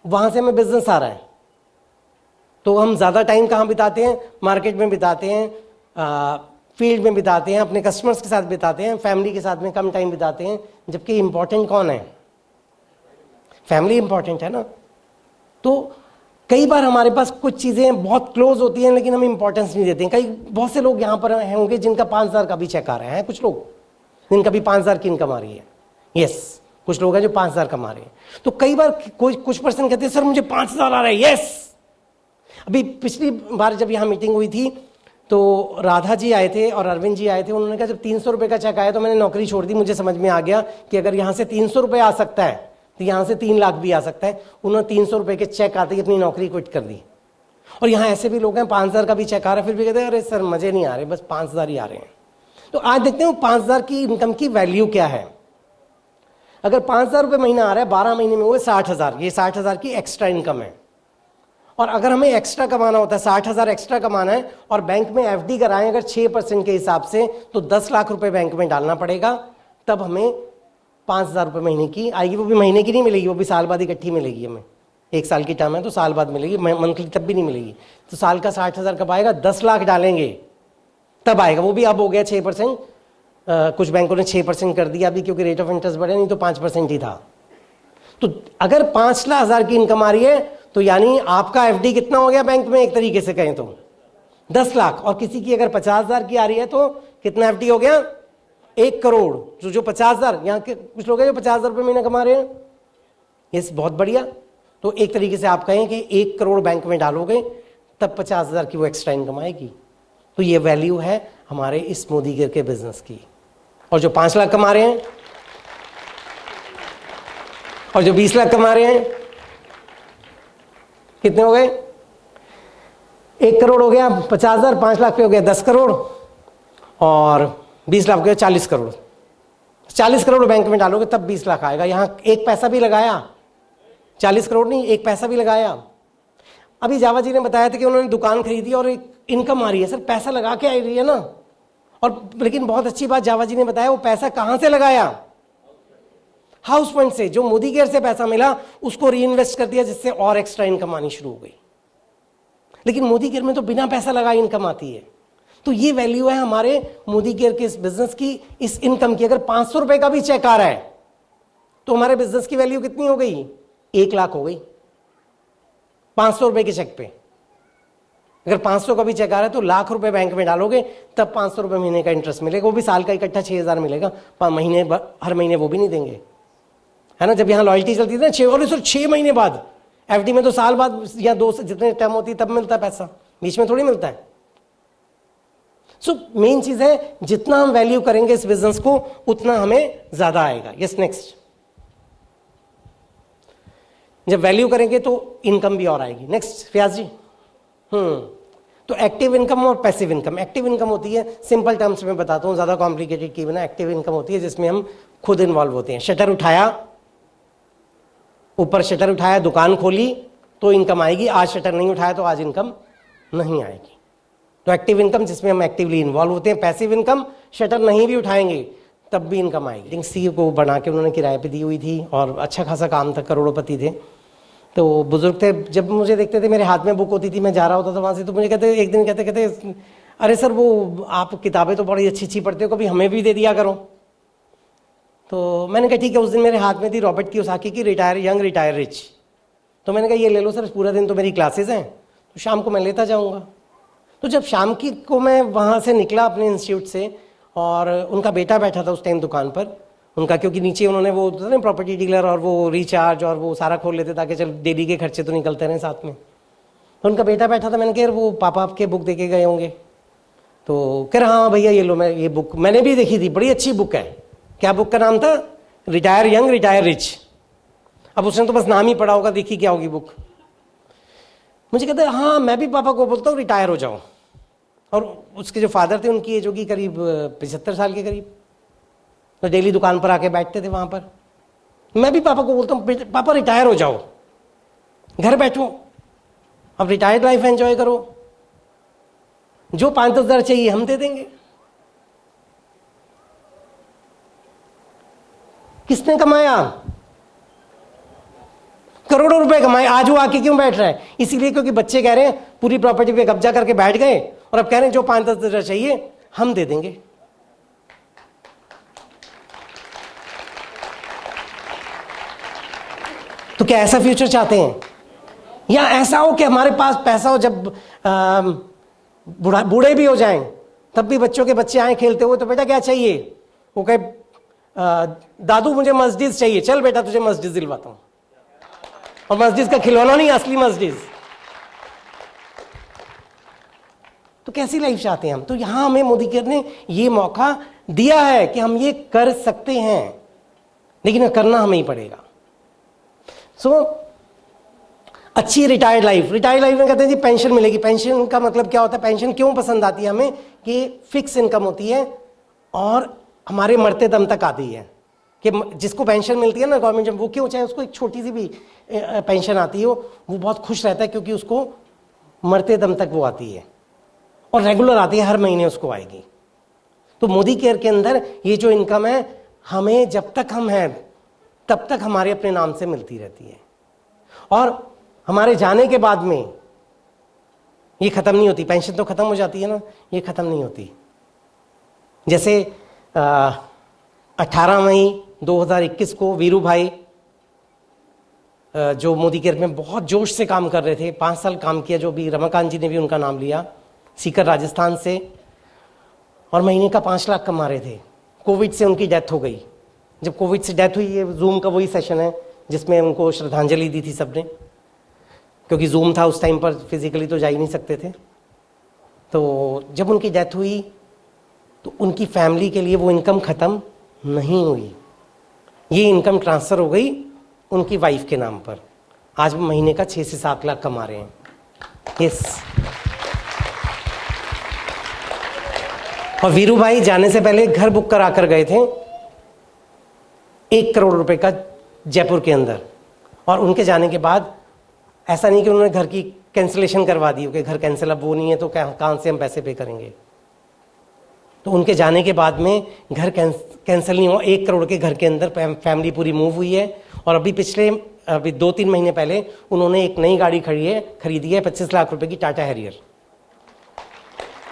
वहाँ से हमें बिजनेस आ रहा है, तो हम ज़्यादा टाइम कहाँ बिताते हैं? मार्केट में बिताते हैं, फील्ड में बिताते हैं, अपने कस्टमर्स के साथ बिताते हैं, फैमिली के साथ में कम टाइम बिताते हैं। जबकि इम्पॉर्टेंट कौन है? फैमिली इम्पॉर्टेंट है ना। तो कई बार हमारे पास कुछ चीज़ें बहुत क्लोज होती हैं, लेकिन हम इंपॉर्टेंस नहीं देते हैं। बहुत से लोग यहाँ पर होंगे जिनका 5,000 का भी चेक आ रहा है, कुछ लोग जिनका भी 5,000 की इनकम आ रही है। यस, कुछ लोग हैं जो 5,000 कमा रहे हैं। तो कई बार कुछ पर्सन कहते हैं सर मुझे 5,000 आ रहा है। यस, अभी पिछली बार जब यहाँ मीटिंग हुई थी तो राधा जी आए थे और अरविंद जी आए थे। उन्होंने कहा जब 300 रुपये का चेक आया तो मैंने नौकरी छोड़ दी। मुझे समझ में आ गया कि अगर यहाँ से 300 रुपये आ सकता है तो यहाँ से 3 लाख भी आ सकता है। उन्होंने 300 रुपये के चेक आते ही अपनी नौकरी क्विट कर दी। और यहाँ ऐसे भी लोग हैं 5,000 का भी चेक आ रहा है, फिर भी कहते हैं अरे सर मजे नहीं आ रहे, बस 5,000 ही आ रहे हैं। तो आज देखते हैं 5,000 की इनकम की वैल्यू क्या है। अगर 5,000 रुपये महीना आ रहा है, 12 महीने में हुए 60,000, ये 60,000 की एक्स्ट्रा इनकम है। और अगर हमें एक्स्ट्रा कमाना होता है, 60,000 एक्स्ट्रा कमाना है और बैंक में एफडी कराएं अगर 6% के हिसाब से, तो 10 लाख रुपए बैंक में डालना पड़ेगा, तब हमें 5,000 रुपये महीने की आएगी। वो भी महीने की नहीं मिलेगी, वो भी साल बाद इकट्ठी मिलेगी हमें। 1 साल की टर्म है तो साल बाद मिलेगी, मंथली तब भी नहीं मिलेगी। तो साल का 60,000 कब आएगा? 10 लाख डालेंगे तब आएगा। वो भी अब हो गया 6%। कुछ बैंकों ने 6% कर दिया अभी, क्योंकि रेट ऑफ इंटरेस्ट बढ़े, नहीं तो 5% ही था। तो अगर 5,00,000 की इनकम आ रही है तो यानी आपका एफडी कितना हो गया बैंक में? एक तरीके से कहें तो 10 लाख। और किसी की अगर 50,000 की आ रही है तो कितना एफडी हो गया? 1 करोड़। जो 50,000, यहाँ के कुछ लोग हैं जो 50,000 रुपये महीना कमा रहे हैं। यस, बहुत बढ़िया। तो एक तरीके से आप कहें कि 1 करोड़ बैंक में डालोगे तब 50,000 की वो एक्स्ट्रा इनकम आएगी। तो ये वैल्यू है हमारे इस मोदी केयर के बिजनेस की। और जो 5 लाख कमा रहे हैं और जो 20 लाख कमा रहे हैं, कितने हो गए? 1 करोड़ हो गया 50,000, 5 लाख पे हो गया 10 करोड़ और 20 लाख हो गया 40 करोड़। 40 करोड़ बैंक में डालोगे तब 20 लाख आएगा। यहां एक पैसा भी लगाया, 40 करोड़ नहीं, एक पैसा भी लगाया। अभी जावा जी ने बताया था कि उन्होंने दुकान खरीदी और एक इनकम आ रही है। सर पैसा लगा के आ रही है ना, और लेकिन बहुत अच्छी बात जावा जी ने बताया, वो पैसा कहां से लगाया? हाउस फंड से। जो मोदी केयर से पैसा मिला उसको री इन्वेस्ट कर दिया, जिससे और एक्स्ट्रा इनकम आनी शुरू हो गई। लेकिन मोदी केयर में तो बिना पैसा लगाए इनकम आती है। तो ये वैल्यू है हमारे मोदी केयर के इस बिजनेस की, इस इनकम की। अगर 500 रुपए का भी चेक आ रहा है तो हमारे बिजनेस की वैल्यू कितनी हो गई? 1 लाख हो गई 500 रुपए के चेक पे। अगर 500 का भी चेक आ रहा है तो लाख रुपए बैंक में डालोगे तब 500 रुपए महीने का इंटरेस्ट मिलेगा। वो भी साल का इकट्ठा 6,000 मिलेगा, महीने हर महीने वो भी नहीं देंगे, है ना। जब यहाँ लॉयल्टी चलती थी ना 6 महीने बाद, एफडी में तो साल बाद या 2 से जितने टर्म होती है तब मिलता है पैसा, बीच में थोड़ी मिलता है। सो मेन चीज है जितना हम वैल्यू करेंगे इस बिजनेस को उतना हमें ज्यादा आएगा। यस नेक्स्ट, जब वैल्यू करेंगे तो इनकम भी और आएगी। नेक्स्ट फ्याज जी। तो एक्टिव इनकम और पैसिव इनकम। एक्टिव इनकम होती है, सिंपल टर्म्स में बताता हूं, ज्यादा कॉम्प्लिकेटेड की बिना। एक्टिव इनकम होती है जिसमें हम खुद इन्वॉल्व होते हैं। शटर उठाया, ऊपर शटर उठाया, दुकान खोली तो इनकम आएगी। आज शटर नहीं उठाया तो आज इनकम नहीं आएगी। तो एक्टिव इनकम जिसमें हम एक्टिवली इन्वॉल्व होते हैं, पैसिव इनकम शटर नहीं भी उठाएंगे तब भी इनकम आएगी। सी को बना के उन्होंने किराए पे दी हुई थी और अच्छा खासा काम था, करोड़पति थे। तो बुजुर्ग थे, जब मुझे देखते थे मेरे हाथ में बुक होती थी, मैं जा रहा होता था वहाँ से, तो मुझे कहते एक दिन कहते अरे सर वो आप किताबें तो बड़ी अच्छी अच्छी पढ़ते हो, कभी हमें भी दे दिया करो। तो मैंने कहा ठीक है। उस दिन मेरे हाथ में थी रॉबर्ट कियोसाकी की रिटायर यंग रिटायर रिच। तो मैंने कहा ये ले लो सर, पूरा दिन तो मेरी क्लासेस हैं, तो शाम को मैं लेता जाऊँगा। तो जब शाम की को मैं वहाँ से निकला अपने इंस्टीट्यूट से, और उनका बेटा बैठा था उस टाइम दुकान पर उनका, क्योंकि नीचे उन्होंने वो ना प्रॉपर्टी डीलर और वो रिचार्ज और वो सारा खोल लेते ताकि चल डेली के खर्चे तो निकलते रहे साथ में। तो उनका बेटा बैठा था। मैंने कहा वो पापा आपके बुक दे के गए होंगे। तो कह रहा हाँ भैया ये लो, मैं ये बुक मैंने भी देखी थी, बड़ी अच्छी बुक है। क्या बुक का नाम था? Retire young retire rich. अब उसने तो बस नाम ही पढ़ा होगा, देखी क्या होगी बुक। मुझे कहते हाँ मैं भी पापा को बोलता हूँ रिटायर हो जाओ। और उसके जो फादर थे उनकी एज होगी करीब 75 साल के करीब। तो डेली दुकान पर आके बैठते थे वहां पर। मैं भी पापा को बोलता हूँ पापा रिटायर हो जाओ, घर बैठो, अब रिटायर्ड लाइफ एंजॉय करो, जो 5-10 हज़ार चाहिए हम दे देंगे। किसने कमाया? करोड़ों रुपए कमाए। आज वो आके क्यों बैठ रहा है? इसीलिए क्योंकि बच्चे कह रहे हैं पूरी प्रॉपर्टी पे कब्जा करके बैठ गए और अब कह रहे हैं जो 5-10 हज़ार चाहिए हम दे देंगे। तो क्या ऐसा फ्यूचर चाहते हैं, या ऐसा हो कि हमारे पास पैसा हो, जब बूढ़े भी हो जाएं तब भी बच्चों के बच्चे आए खेलते हुए तो बेटा क्या चाहिए, वो कहे दादू मुझे मस्जिद चाहिए, चल बेटा तुझे मस्जिद दिलवाता हूं। और मस्जिद का खिलौना नहीं, असली मस्जिद। तो कैसी लाइफ चाहते हैं हम? तो यहां हमें मोदी केयर ने ये मौका दिया है कि हम ये कर सकते हैं, लेकिन करना हमें ही पड़ेगा। अच्छी रिटायर्ड लाइफ में कहते हैं जी पेंशन मिलेगी। पेंशन का मतलब क्या होता है? पेंशन क्यों पसंद आती है हमें? कि फिक्स इनकम होती है और हमारे मरते दम तक आती है। कि जिसको पेंशन मिलती है ना गवर्नमेंट, जब वो क्यों, चाहे उसको एक छोटी सी भी पेंशन आती हो, वो बहुत खुश रहता है क्योंकि उसको मरते दम तक वो आती है और रेगुलर आती है, हर महीने उसको आएगी। तो मोदी केयर के अंदर ये जो इनकम है, हमें जब तक हम हैं तब तक हमारे अपने नाम से मिलती रहती है, और हमारे जाने के बाद में ये खत्म नहीं होती। पेंशन तो खत्म हो जाती है ना, ये खत्म नहीं होती। जैसे 18 मई 2021 को वीरू भाई जो मोदी केयर में बहुत जोश से काम कर रहे थे, 5 साल काम किया, जो भी रमाकांत जी ने भी उनका नाम लिया, सीकर राजस्थान से, और महीने का 5 लाख कमा रहे थे। कोविड से उनकी डेथ हो गई। जब कोविड से डेथ हुई, ये जूम का वही सेशन है जिसमें उनको श्रद्धांजलि दी थी सबने, क्योंकि जूम था उस टाइम पर, फिजिकली तो जा ही नहीं सकते थे। तो जब उनकी डेथ हुई तो उनकी फैमिली के लिए वो इनकम ख़त्म नहीं हुई, ये इनकम ट्रांसफ़र हो गई उनकी वाइफ के नाम पर। आज वो महीने का 6 से 7 लाख कमा रहे हैं। यस। और वीरू भाई जाने से पहले घर बुक करा कर गए थे 1 करोड़ रुपए का जयपुर के अंदर, और उनके जाने के बाद ऐसा नहीं कि उन्होंने घर की कैंसिलेशन करवा दी कि घर कैंसिल, अब वो नहीं है तो कहाँ से हम पैसे पे करेंगे। तो उनके जाने के बाद में घर कैंसिल नहीं हुआ। 1 करोड़ के घर के अंदर फैमिली पूरी मूव हुई है। और अभी 2-3 महीने पहले उन्होंने एक नई गाड़ी खरीदी है 25 लाख रुपए की, टाटा हैरियर,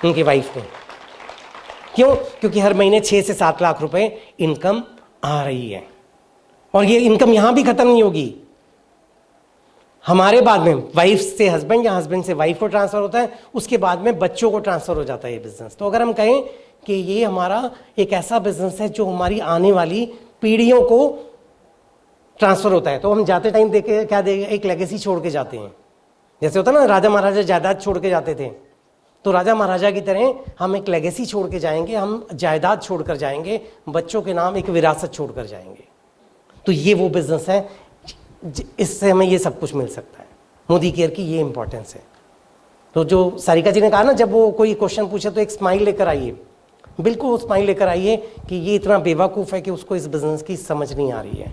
उनकी वाइफ ने। क्यों? क्योंकि हर महीने 6 से 7 लाख रुपए इनकम आ रही है, और ये इनकम यहां भी खत्म नहीं होगी। हमारे बाद में वाइफ से हस्बैंड या हस्बैंड से वाइफ को ट्रांसफर होता है, उसके बाद में बच्चों को ट्रांसफर हो जाता है ये बिजनेस। तो अगर हम कहें कि ये हमारा एक ऐसा बिजनेस है जो हमारी आने वाली पीढ़ियों को ट्रांसफर होता है, तो हम जाते टाइम देखे क्या देंगे, एक लेगेसी छोड़ के जाते हैं। जैसे होता ना, राजा महाराजा जायदाद छोड़ के जाते थे, तो राजा महाराजा की तरह हम एक लेगेसी छोड़ के जाएंगे, हम जायदाद छोड़ कर जाएंगे, बच्चों के नाम एक विरासत छोड़ कर जाएंगे। तो ये वो बिजनेस है, इससे हमें ये सब कुछ मिल सकता है। मोदी केयर की ये इंपॉर्टेंस है। तो जो सारिका जी ने कहा ना, जब वो कोई क्वेश्चन पूछे तो एक स्माइल लेकर आइए, बिल्कुल वो स्माइल लेकर आइए कि ये इतना बेवकूफ़ है कि उसको इस बिजनेस की समझ नहीं आ रही है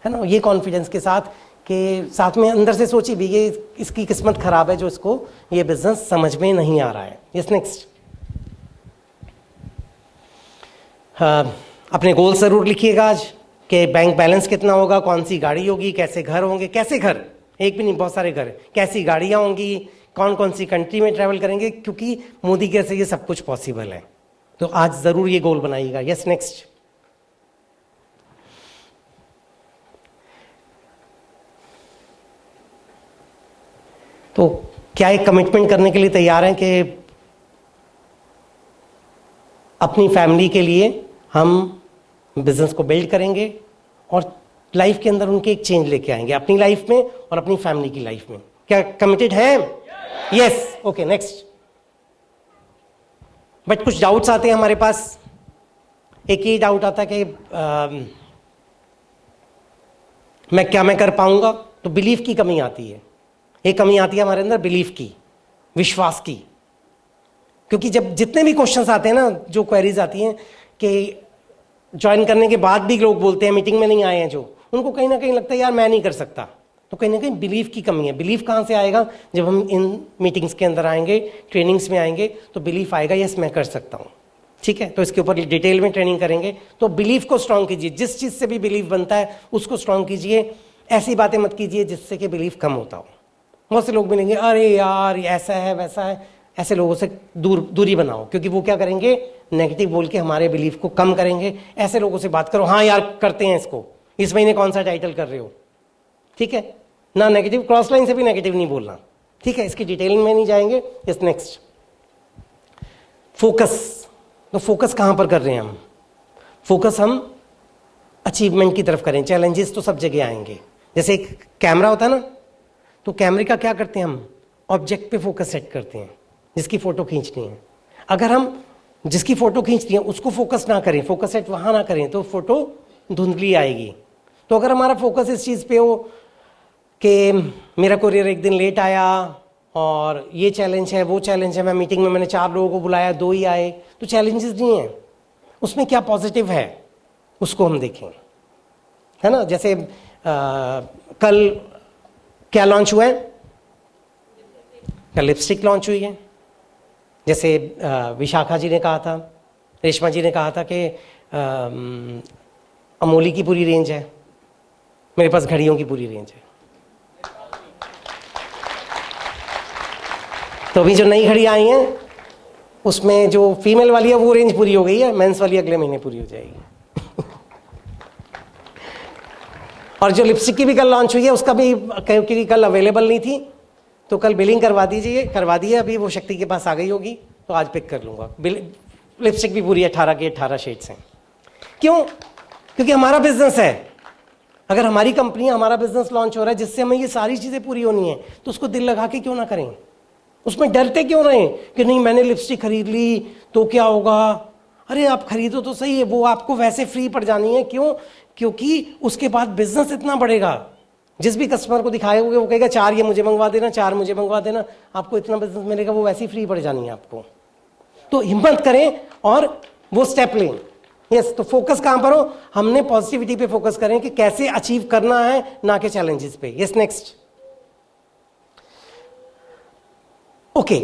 ना। ये कॉन्फिडेंस के साथ कि साथ में अंदर से सोची भी ये इसकी किस्मत खराब है जो इसको ये बिजनेस समझ में नहीं आ रहा है। Yes next. अपने गोल जरूर लिखिएगा आज कि बैंक बैलेंस कितना होगा, कौन सी गाड़ी होगी, कैसे घर होंगे, कैसे घर, एक भी नहीं बहुत सारे घर, कैसी गाड़ियाँ होंगी, कौन कौन सी कंट्री में ट्रैवल करेंगे, क्योंकि मोदी के से ये सब कुछ पॉसिबल है। तो आज ज़रूर ये गोल बनाइएगा। Yes next. तो क्या एक कमिटमेंट करने के लिए तैयार हैं कि अपनी फैमिली के लिए हम बिजनेस को बिल्ड करेंगे और लाइफ के अंदर उनके एक चेंज लेके आएंगे अपनी लाइफ में और अपनी फैमिली की लाइफ में? क्या कमिटेड है? यस। Okay next. बट कुछ डाउट्स आते हैं हमारे पास। एक ये डाउट आता है कि मैं कर पाऊंगा, तो बिलीफ की कमी आती है। एक कमी आती है हमारे अंदर बिलीफ की, विश्वास की। क्योंकि जब जितने भी क्वेश्चंस आते हैं ना, जो क्वेरीज आती हैं कि ज्वाइन करने के बाद भी लोग बोलते हैं मीटिंग में नहीं आए हैं, जो उनको कहीं ना कहीं लगता है यार मैं नहीं कर सकता, तो कहीं ना कहीं बिलीफ की कमी है। बिलीफ कहाँ से आएगा? जब हम इन मीटिंग्स के अंदर आएंगे, ट्रेनिंग्स में आएंगे, तो बिलीफ आएगा यस मैं कर सकता हूँ। ठीक है, तो इसके ऊपर डिटेल में ट्रेनिंग करेंगे। तो बिलीफ को स्ट्रांग कीजिए, जिस चीज़ से भी बिलीफ बनता है उसको स्ट्रांग कीजिए। ऐसी बातें मत कीजिए जिससे कि बिलीफ कम होता हो। बहुत से लोग मिलेंगे, अरे यार ऐसा है वैसा है, ऐसे लोगों से दूरी बनाओ, क्योंकि वो क्या करेंगे, नेगेटिव बोल के हमारे बिलीफ को कम करेंगे। ऐसे लोगों से बात करो, हाँ यार करते हैं इसको, इस महीने कौन सा टाइटल कर रहे हो, ठीक है ना। नेगेटिव क्रॉस लाइन से भी नेगेटिव नहीं बोलना, ठीक है। इसकी डिटेलिंग में नहीं जाएंगे। इस नेक्स्ट फोकस। तो फोकस कहाँ पर कर रहे हैं हम? फोकस हम अचीवमेंट की तरफ करें। चैलेंजेस तो सब जगह आएंगे। जैसे एक कैमरा होता है ना, तो कैमरे का क्या करते हैं हम? ऑब्जेक्ट पे फोकस सेट करते हैं, जिसकी फोटो खींचनी है। अगर हम जिसकी फोटो खींचनी है उसको फोकस ना करें, फोकस सेट वहां ना करें, तो फोटो धुंधली आएगी। तो अगर हमारा फोकस इस चीज़ पे हो कि मेरा कोरियर एक दिन लेट आया और ये चैलेंज है वो चैलेंज है, मैं मीटिंग में मैंने 4 लोगों को बुलाया 2 ही आए, तो चैलेंजेस नहीं है, उसमें क्या पॉजिटिव है उसको हम देखें, है ना। जैसे कल क्या लॉन्च हुआ है? कल लिपस्टिक लॉन्च हुई है। जैसे विशाखा जी ने कहा था, रेशमा जी ने कहा था कि अमोली की पूरी रेंज है, मेरे पास घड़ियों की पूरी रेंज है। तो अभी जो नई घड़ी आई हैं उसमें जो फीमेल वाली है वो रेंज पूरी हो गई है, मेंस वाली अगले महीने पूरी हो जाएगी। और जो लिपस्टिक की भी कल लॉन्च हुई है उसका भी, क्योंकि कल अवेलेबल नहीं थी, तो कल बिलिंग करवा दिए। अभी वो शक्ति के पास आ गई होगी तो आज पिक कर लूँगा। लिपस्टिक भी पूरी 18 की 18 शेड्स हैं। क्यों? क्योंकि हमारा बिजनेस है। अगर हमारी कंपनी, हमारा बिजनेस लॉन्च हो रहा है जिससे हमें ये सारी चीज़ें पूरी होनी है, तो उसको दिल लगा के क्यों ना करें? उसमें डरते क्यों रहें कि नहीं मैंने लिपस्टिक खरीद ली तो क्या होगा? अरे आप खरीदो तो सही है, वो आपको वैसे फ्री पड़ जानी है। क्यों? क्योंकि उसके बाद बिजनेस इतना बढ़ेगा। जिस भी कस्टमर को दिखाए हुए वो कहेगा 4 ये मुझे मंगवा देना, 4 मुझे मंगवा देना, आपको इतना बिजनेस मिलेगा, वो वैसे ही फ्री पड़ जानी है आपको। तो हिम्मत करें और वो स्टेप लें। यस, तो फोकस कहां पर हो? हमने पॉजिटिविटी पे फोकस करें कि कैसे अचीव करना है, ना कि चैलेंजेस पे। Yes next. ओके,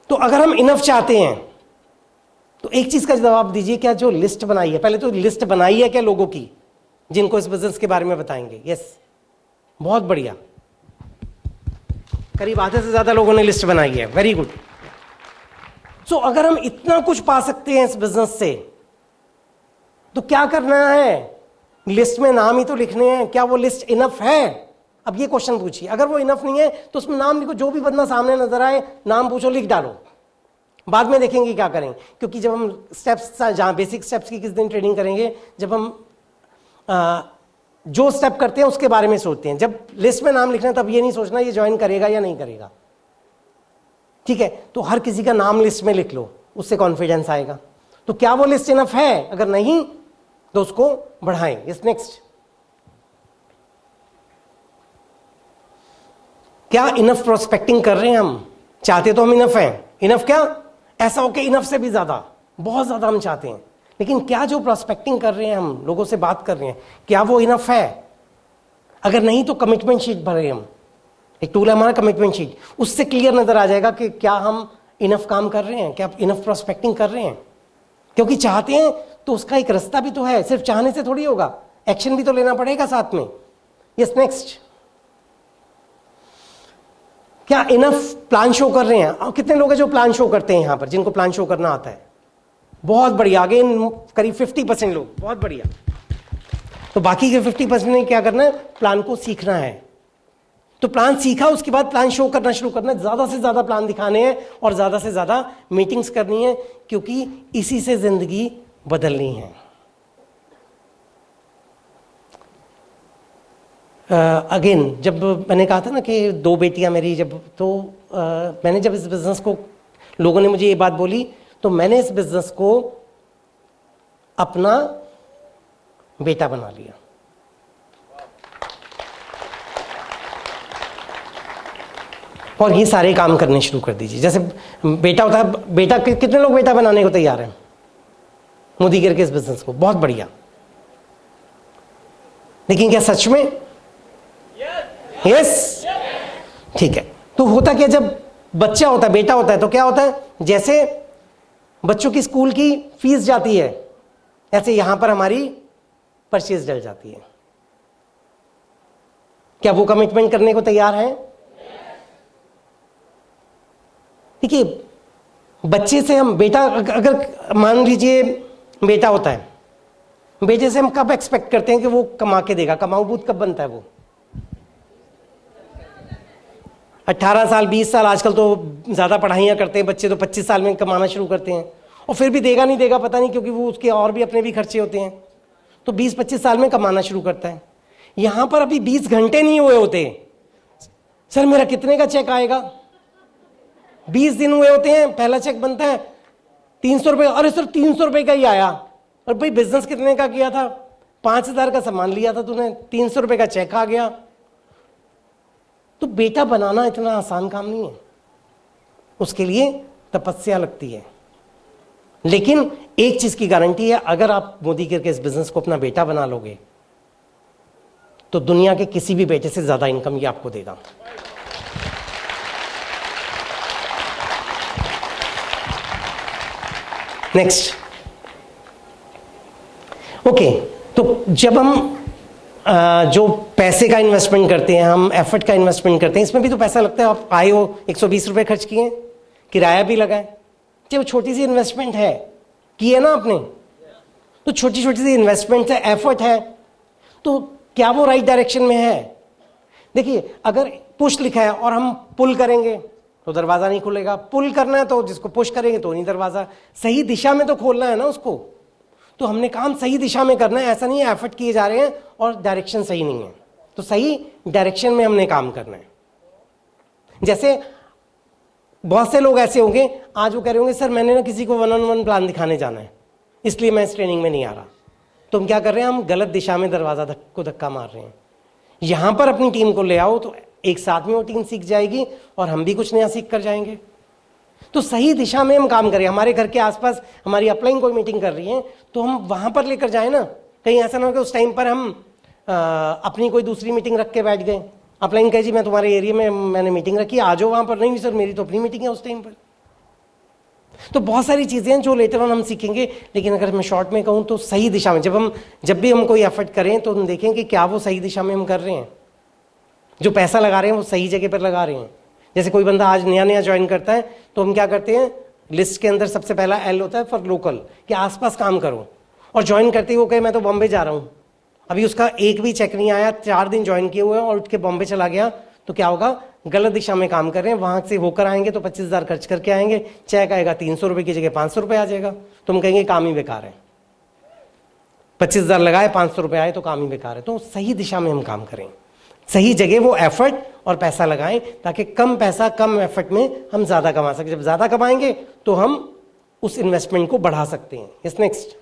तो अगर हम इनफ चाहते हैं तो एक चीज का जवाब दीजिए, क्या जो लिस्ट बनाई है, पहले तो लिस्ट बनाई है क्या लोगों की जिनको इस बिजनेस के बारे में बताएंगे? यस, बहुत बढ़िया, करीब आधे से ज्यादा लोगों ने लिस्ट बनाई है। Very good. सो अगर हम इतना कुछ पा सकते हैं इस बिजनेस से, तो क्या करना है? लिस्ट में नाम ही तो लिखने हैं। क्या वो लिस्ट इनफ है? अब ये क्वेश्चन पूछिए। अगर वो इनफ नहीं है तो उसमें नाम लिखो, जो भी बंदा सामने नजर आए नाम पूछो, लिख डालो, बाद में देखेंगे क्या करें। क्योंकि जब हम स्टेप्स, जहां बेसिक स्टेप्स की किस दिन ट्रेनिंग करेंगे, जब हम जो स्टेप करते हैं उसके बारे में सोचते हैं। जब लिस्ट में नाम लिखना तब ये नहीं सोचना ये ज्वाइन करेगा या नहीं करेगा, ठीक है। तो हर किसी का नाम लिस्ट में लिख लो, उससे कॉन्फिडेंस आएगा। तो क्या वो लिस्ट इनफ है? अगर नहीं तो उसको बढ़ाएं। इस नेक्स्ट, क्या इनफ प्रोस्पेक्टिंग कर रहे हैं हम? चाहते तो हम इनफ हैं। इनफ क्या? ऐसा हो कि इनफ से भी ज्यादा, बहुत ज्यादा हम चाहते हैं, लेकिन क्या जो प्रोस्पेक्टिंग कर रहे हैं हम, लोगों से बात कर रहे हैं, क्या वो इनफ है? अगर नहीं तो कमिटमेंट शीट भरें हम, एक टूल है हमारा कमिटमेंट शीट, उससे क्लियर नजर आ जाएगा कि क्या हम इनफ काम कर रहे हैं, क्या इनफ प्रोस्पेक्टिंग कर रहे हैं। क्योंकि चाहते हैं तो उसका एक रास्ता भी तो है, सिर्फ चाहने से थोड़ी होगा, एक्शन भी तो लेना पड़ेगा साथ में। यस, नेक्स्ट, क्या इनफ प्लान शो कर रहे हैं? और कितने लोग हैं जो प्लान शो करते हैं यहां पर, जिनको प्लान शो करना आता है? बहुत बढ़िया, अगेन करीब 50% लोग, बहुत बढ़िया। तो बाकी के 50% ने क्या करना है? प्लान को सीखना है। तो प्लान सीखा, उसके बाद प्लान शो करना शुरू करना है, ज्यादा से ज्यादा प्लान दिखाने हैं और ज्यादा से ज्यादा मीटिंग्स करनी है, क्योंकि इसी से जिंदगी बदलनी है। अगेन जब मैंने कहा था ना कि 2 बेटियां मेरी, जब तो मैंने जब इस बिजनेस को, लोगों ने मुझे ये बात बोली, तो मैंने इस बिजनेस को अपना बेटा बना लिया। और ये सारे काम करने शुरू कर दीजिए। जैसे बेटा होता है, बेटा कितने लोग बेटा बनाने को तैयार हैं मोदी केयर के इस बिजनेस को? बहुत बढ़िया। लेकिन क्या सच में? यस, ठीक है। तो होता क्या, जब बच्चा होता है, बेटा होता है, तो क्या होता है, जैसे बच्चों की स्कूल की फीस जाती है, ऐसे यहां पर हमारी परचेज डल जाती है। क्या वो कमिटमेंट करने को तैयार है? देखिए, बच्चे से हम, बेटा अगर मान लीजिए बेटा होता है, बेटे से हम कब एक्सपेक्ट करते हैं कि वो कमा के देगा? कमाऊ भूत कब बनता है वो? 18 साल, 20 साल, आजकल तो ज्यादा पढ़ाइयां करते हैं बच्चे, तो 25 साल में कमाना शुरू करते हैं, और फिर भी देगा नहीं देगा पता नहीं, क्योंकि वो उसके और भी अपने भी खर्चे होते हैं। तो 20-25 साल में कमाना शुरू करता है। यहां पर अभी 20 घंटे नहीं हुए होते, सर मेरा कितने का चेक आएगा? 20 दिन हुए होते हैं, पहला चेक बनता है 300 रुपए। अरे सर 300 रुपए का ही आया। और भाई बिजनेस कितने का किया था? 5000 का सामान लिया था तूने, 300 रुपए का चेक आ गया। तो बेटा बनाना इतना आसान काम नहीं है, उसके लिए तपस्या लगती है। लेकिन एक चीज की गारंटी है, अगर आप मोदी केयर के इस बिजनेस को अपना बेटा बना लोगे, तो दुनिया के किसी भी बेटे से ज्यादा इनकम ये आपको देगा। नेक्स्ट, ओके, तो जब हम जो पैसे का इन्वेस्टमेंट करते हैं, हम एफर्ट का इन्वेस्टमेंट करते हैं, इसमें भी तो पैसा लगता है। आप आए हो, 120 रुपए खर्च किए, किराया भी लगा है, वो छोटी सी इन्वेस्टमेंट है, की है ना आपने? तो छोटी छोटी सी इन्वेस्टमेंट है, एफर्ट है, तो क्या वो राइट डायरेक्शन में है? देखिए, अगर पुश लिखा है और हम पुल करेंगे तो दरवाजा नहीं खुलेगा, पुल करना है तो जिसको पुश करेंगे तो नहीं दरवाजा, सही दिशा में तो खोलना है ना उसको। तो हमने काम सही दिशा में करना है, ऐसा नहीं है एफर्ट किए जा रहे हैं और डायरेक्शन सही नहीं है, तो सही डायरेक्शन में हमने काम करना है। जैसे बहुत से लोग ऐसे होंगे, आज वो कह रहे होंगे सर मैंने ना किसी को 1-on-1 प्लान दिखाने जाना है, इसलिए मैं इस ट्रेनिंग में नहीं आ रहा। तो हम क्या कर रहे हैं? हम गलत दिशा में दरवाजा को धक्का मार रहे हैं। यहां पर अपनी टीम को ले आओ तो एक साथ में वो टीम सीख जाएगी और हम भी कुछ नया सीख कर जाएंगे। तो सही दिशा में हम काम करें। हमारे घर के आसपास हमारी अपलाइन कोई मीटिंग कर रही है तो हम वहां पर लेकर जाए ना, कहीं ऐसा ना हो कि उस टाइम पर हम अपनी कोई दूसरी मीटिंग रख के बैठ गए। अपलाइन कहे जी मैं तुम्हारे एरिया में मैंने मीटिंग रखी, आ जाओ वहां पर। नहीं सर मेरी तो अपनी मीटिंग है उस टाइम पर। तो बहुत सारी चीजें हैं जो लेटर ऑन हम सीखेंगे, लेकिन अगर मैं शॉर्ट में कहूं तो सही दिशा में जब भी हम कोई एफर्ट करें तो हम देखें कि क्या वो सही दिशा में हम कर रहे हैं, जो पैसा लगा रहे हैं वो सही जगह पर लगा रहे हैं। जैसे कोई बंदा आज नया नया ज्वाइन करता है तो हम क्या करते हैं, लिस्ट के अंदर सबसे पहला एल होता है फॉर लोकल, कि आसपास काम करो। और ज्वाइन करते ही वो कहे मैं तो बॉम्बे जा रहा हूँ, अभी उसका एक भी चेक नहीं आया, 4 दिन ज्वाइन किए हुए हैं और उठ के बॉम्बे चला गया, तो क्या होगा? गलत दिशा में काम कर रहे हैं। वहां से होकर आएंगे तो 25,000 खर्च करके आएंगे, चेक आएगा 300 रुपए की जगह 500 रुपए आ जाएगा, तो हम कहेंगे काम ही बेकार है। 25,000 लगाए 500 रुपए आए तो काम ही बेकार है। तो सही दिशा में हम काम करें, सही जगह वो एफर्ट और पैसा लगाएं, ताकि कम पैसा कम एफर्ट में हम ज्यादा कमा सकें। जब ज्यादा कमाएंगे तो हम उस इन्वेस्टमेंट को बढ़ा सकते हैं। यस, नेक्स्ट,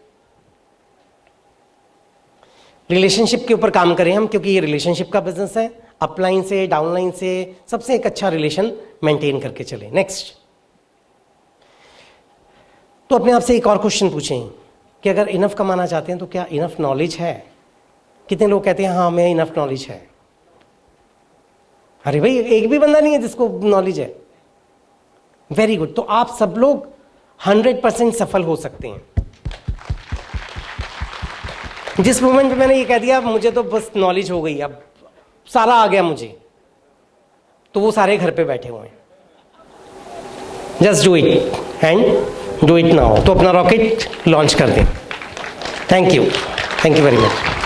रिलेशनशिप के ऊपर काम करें हम, क्योंकि ये रिलेशनशिप का बिजनेस है। अपलाइन से डाउनलाइन से सबसे एक अच्छा रिलेशन मेंटेन करके चले। नेक्स्ट, तो अपने आप से एक और क्वेश्चन पूछें कि अगर इनफ कमाना चाहते हैं तो क्या इनफ नॉलेज है? कितने लोग कहते हैं हाँ हमें इनफ नॉलेज है? अरे भाई एक भी बंदा नहीं है जिसको नॉलेज है। Very good. तो आप सब लोग 100% सफल हो सकते हैं। जिस मोमेंट पे मैंने ये कह दिया मुझे तो बस नॉलेज हो गई, अब सारा आ गया मुझे, तो वो सारे घर पे बैठे हुए हैं। Just do it and do it now. तो अपना रॉकेट लॉन्च कर दें। Thank you very much.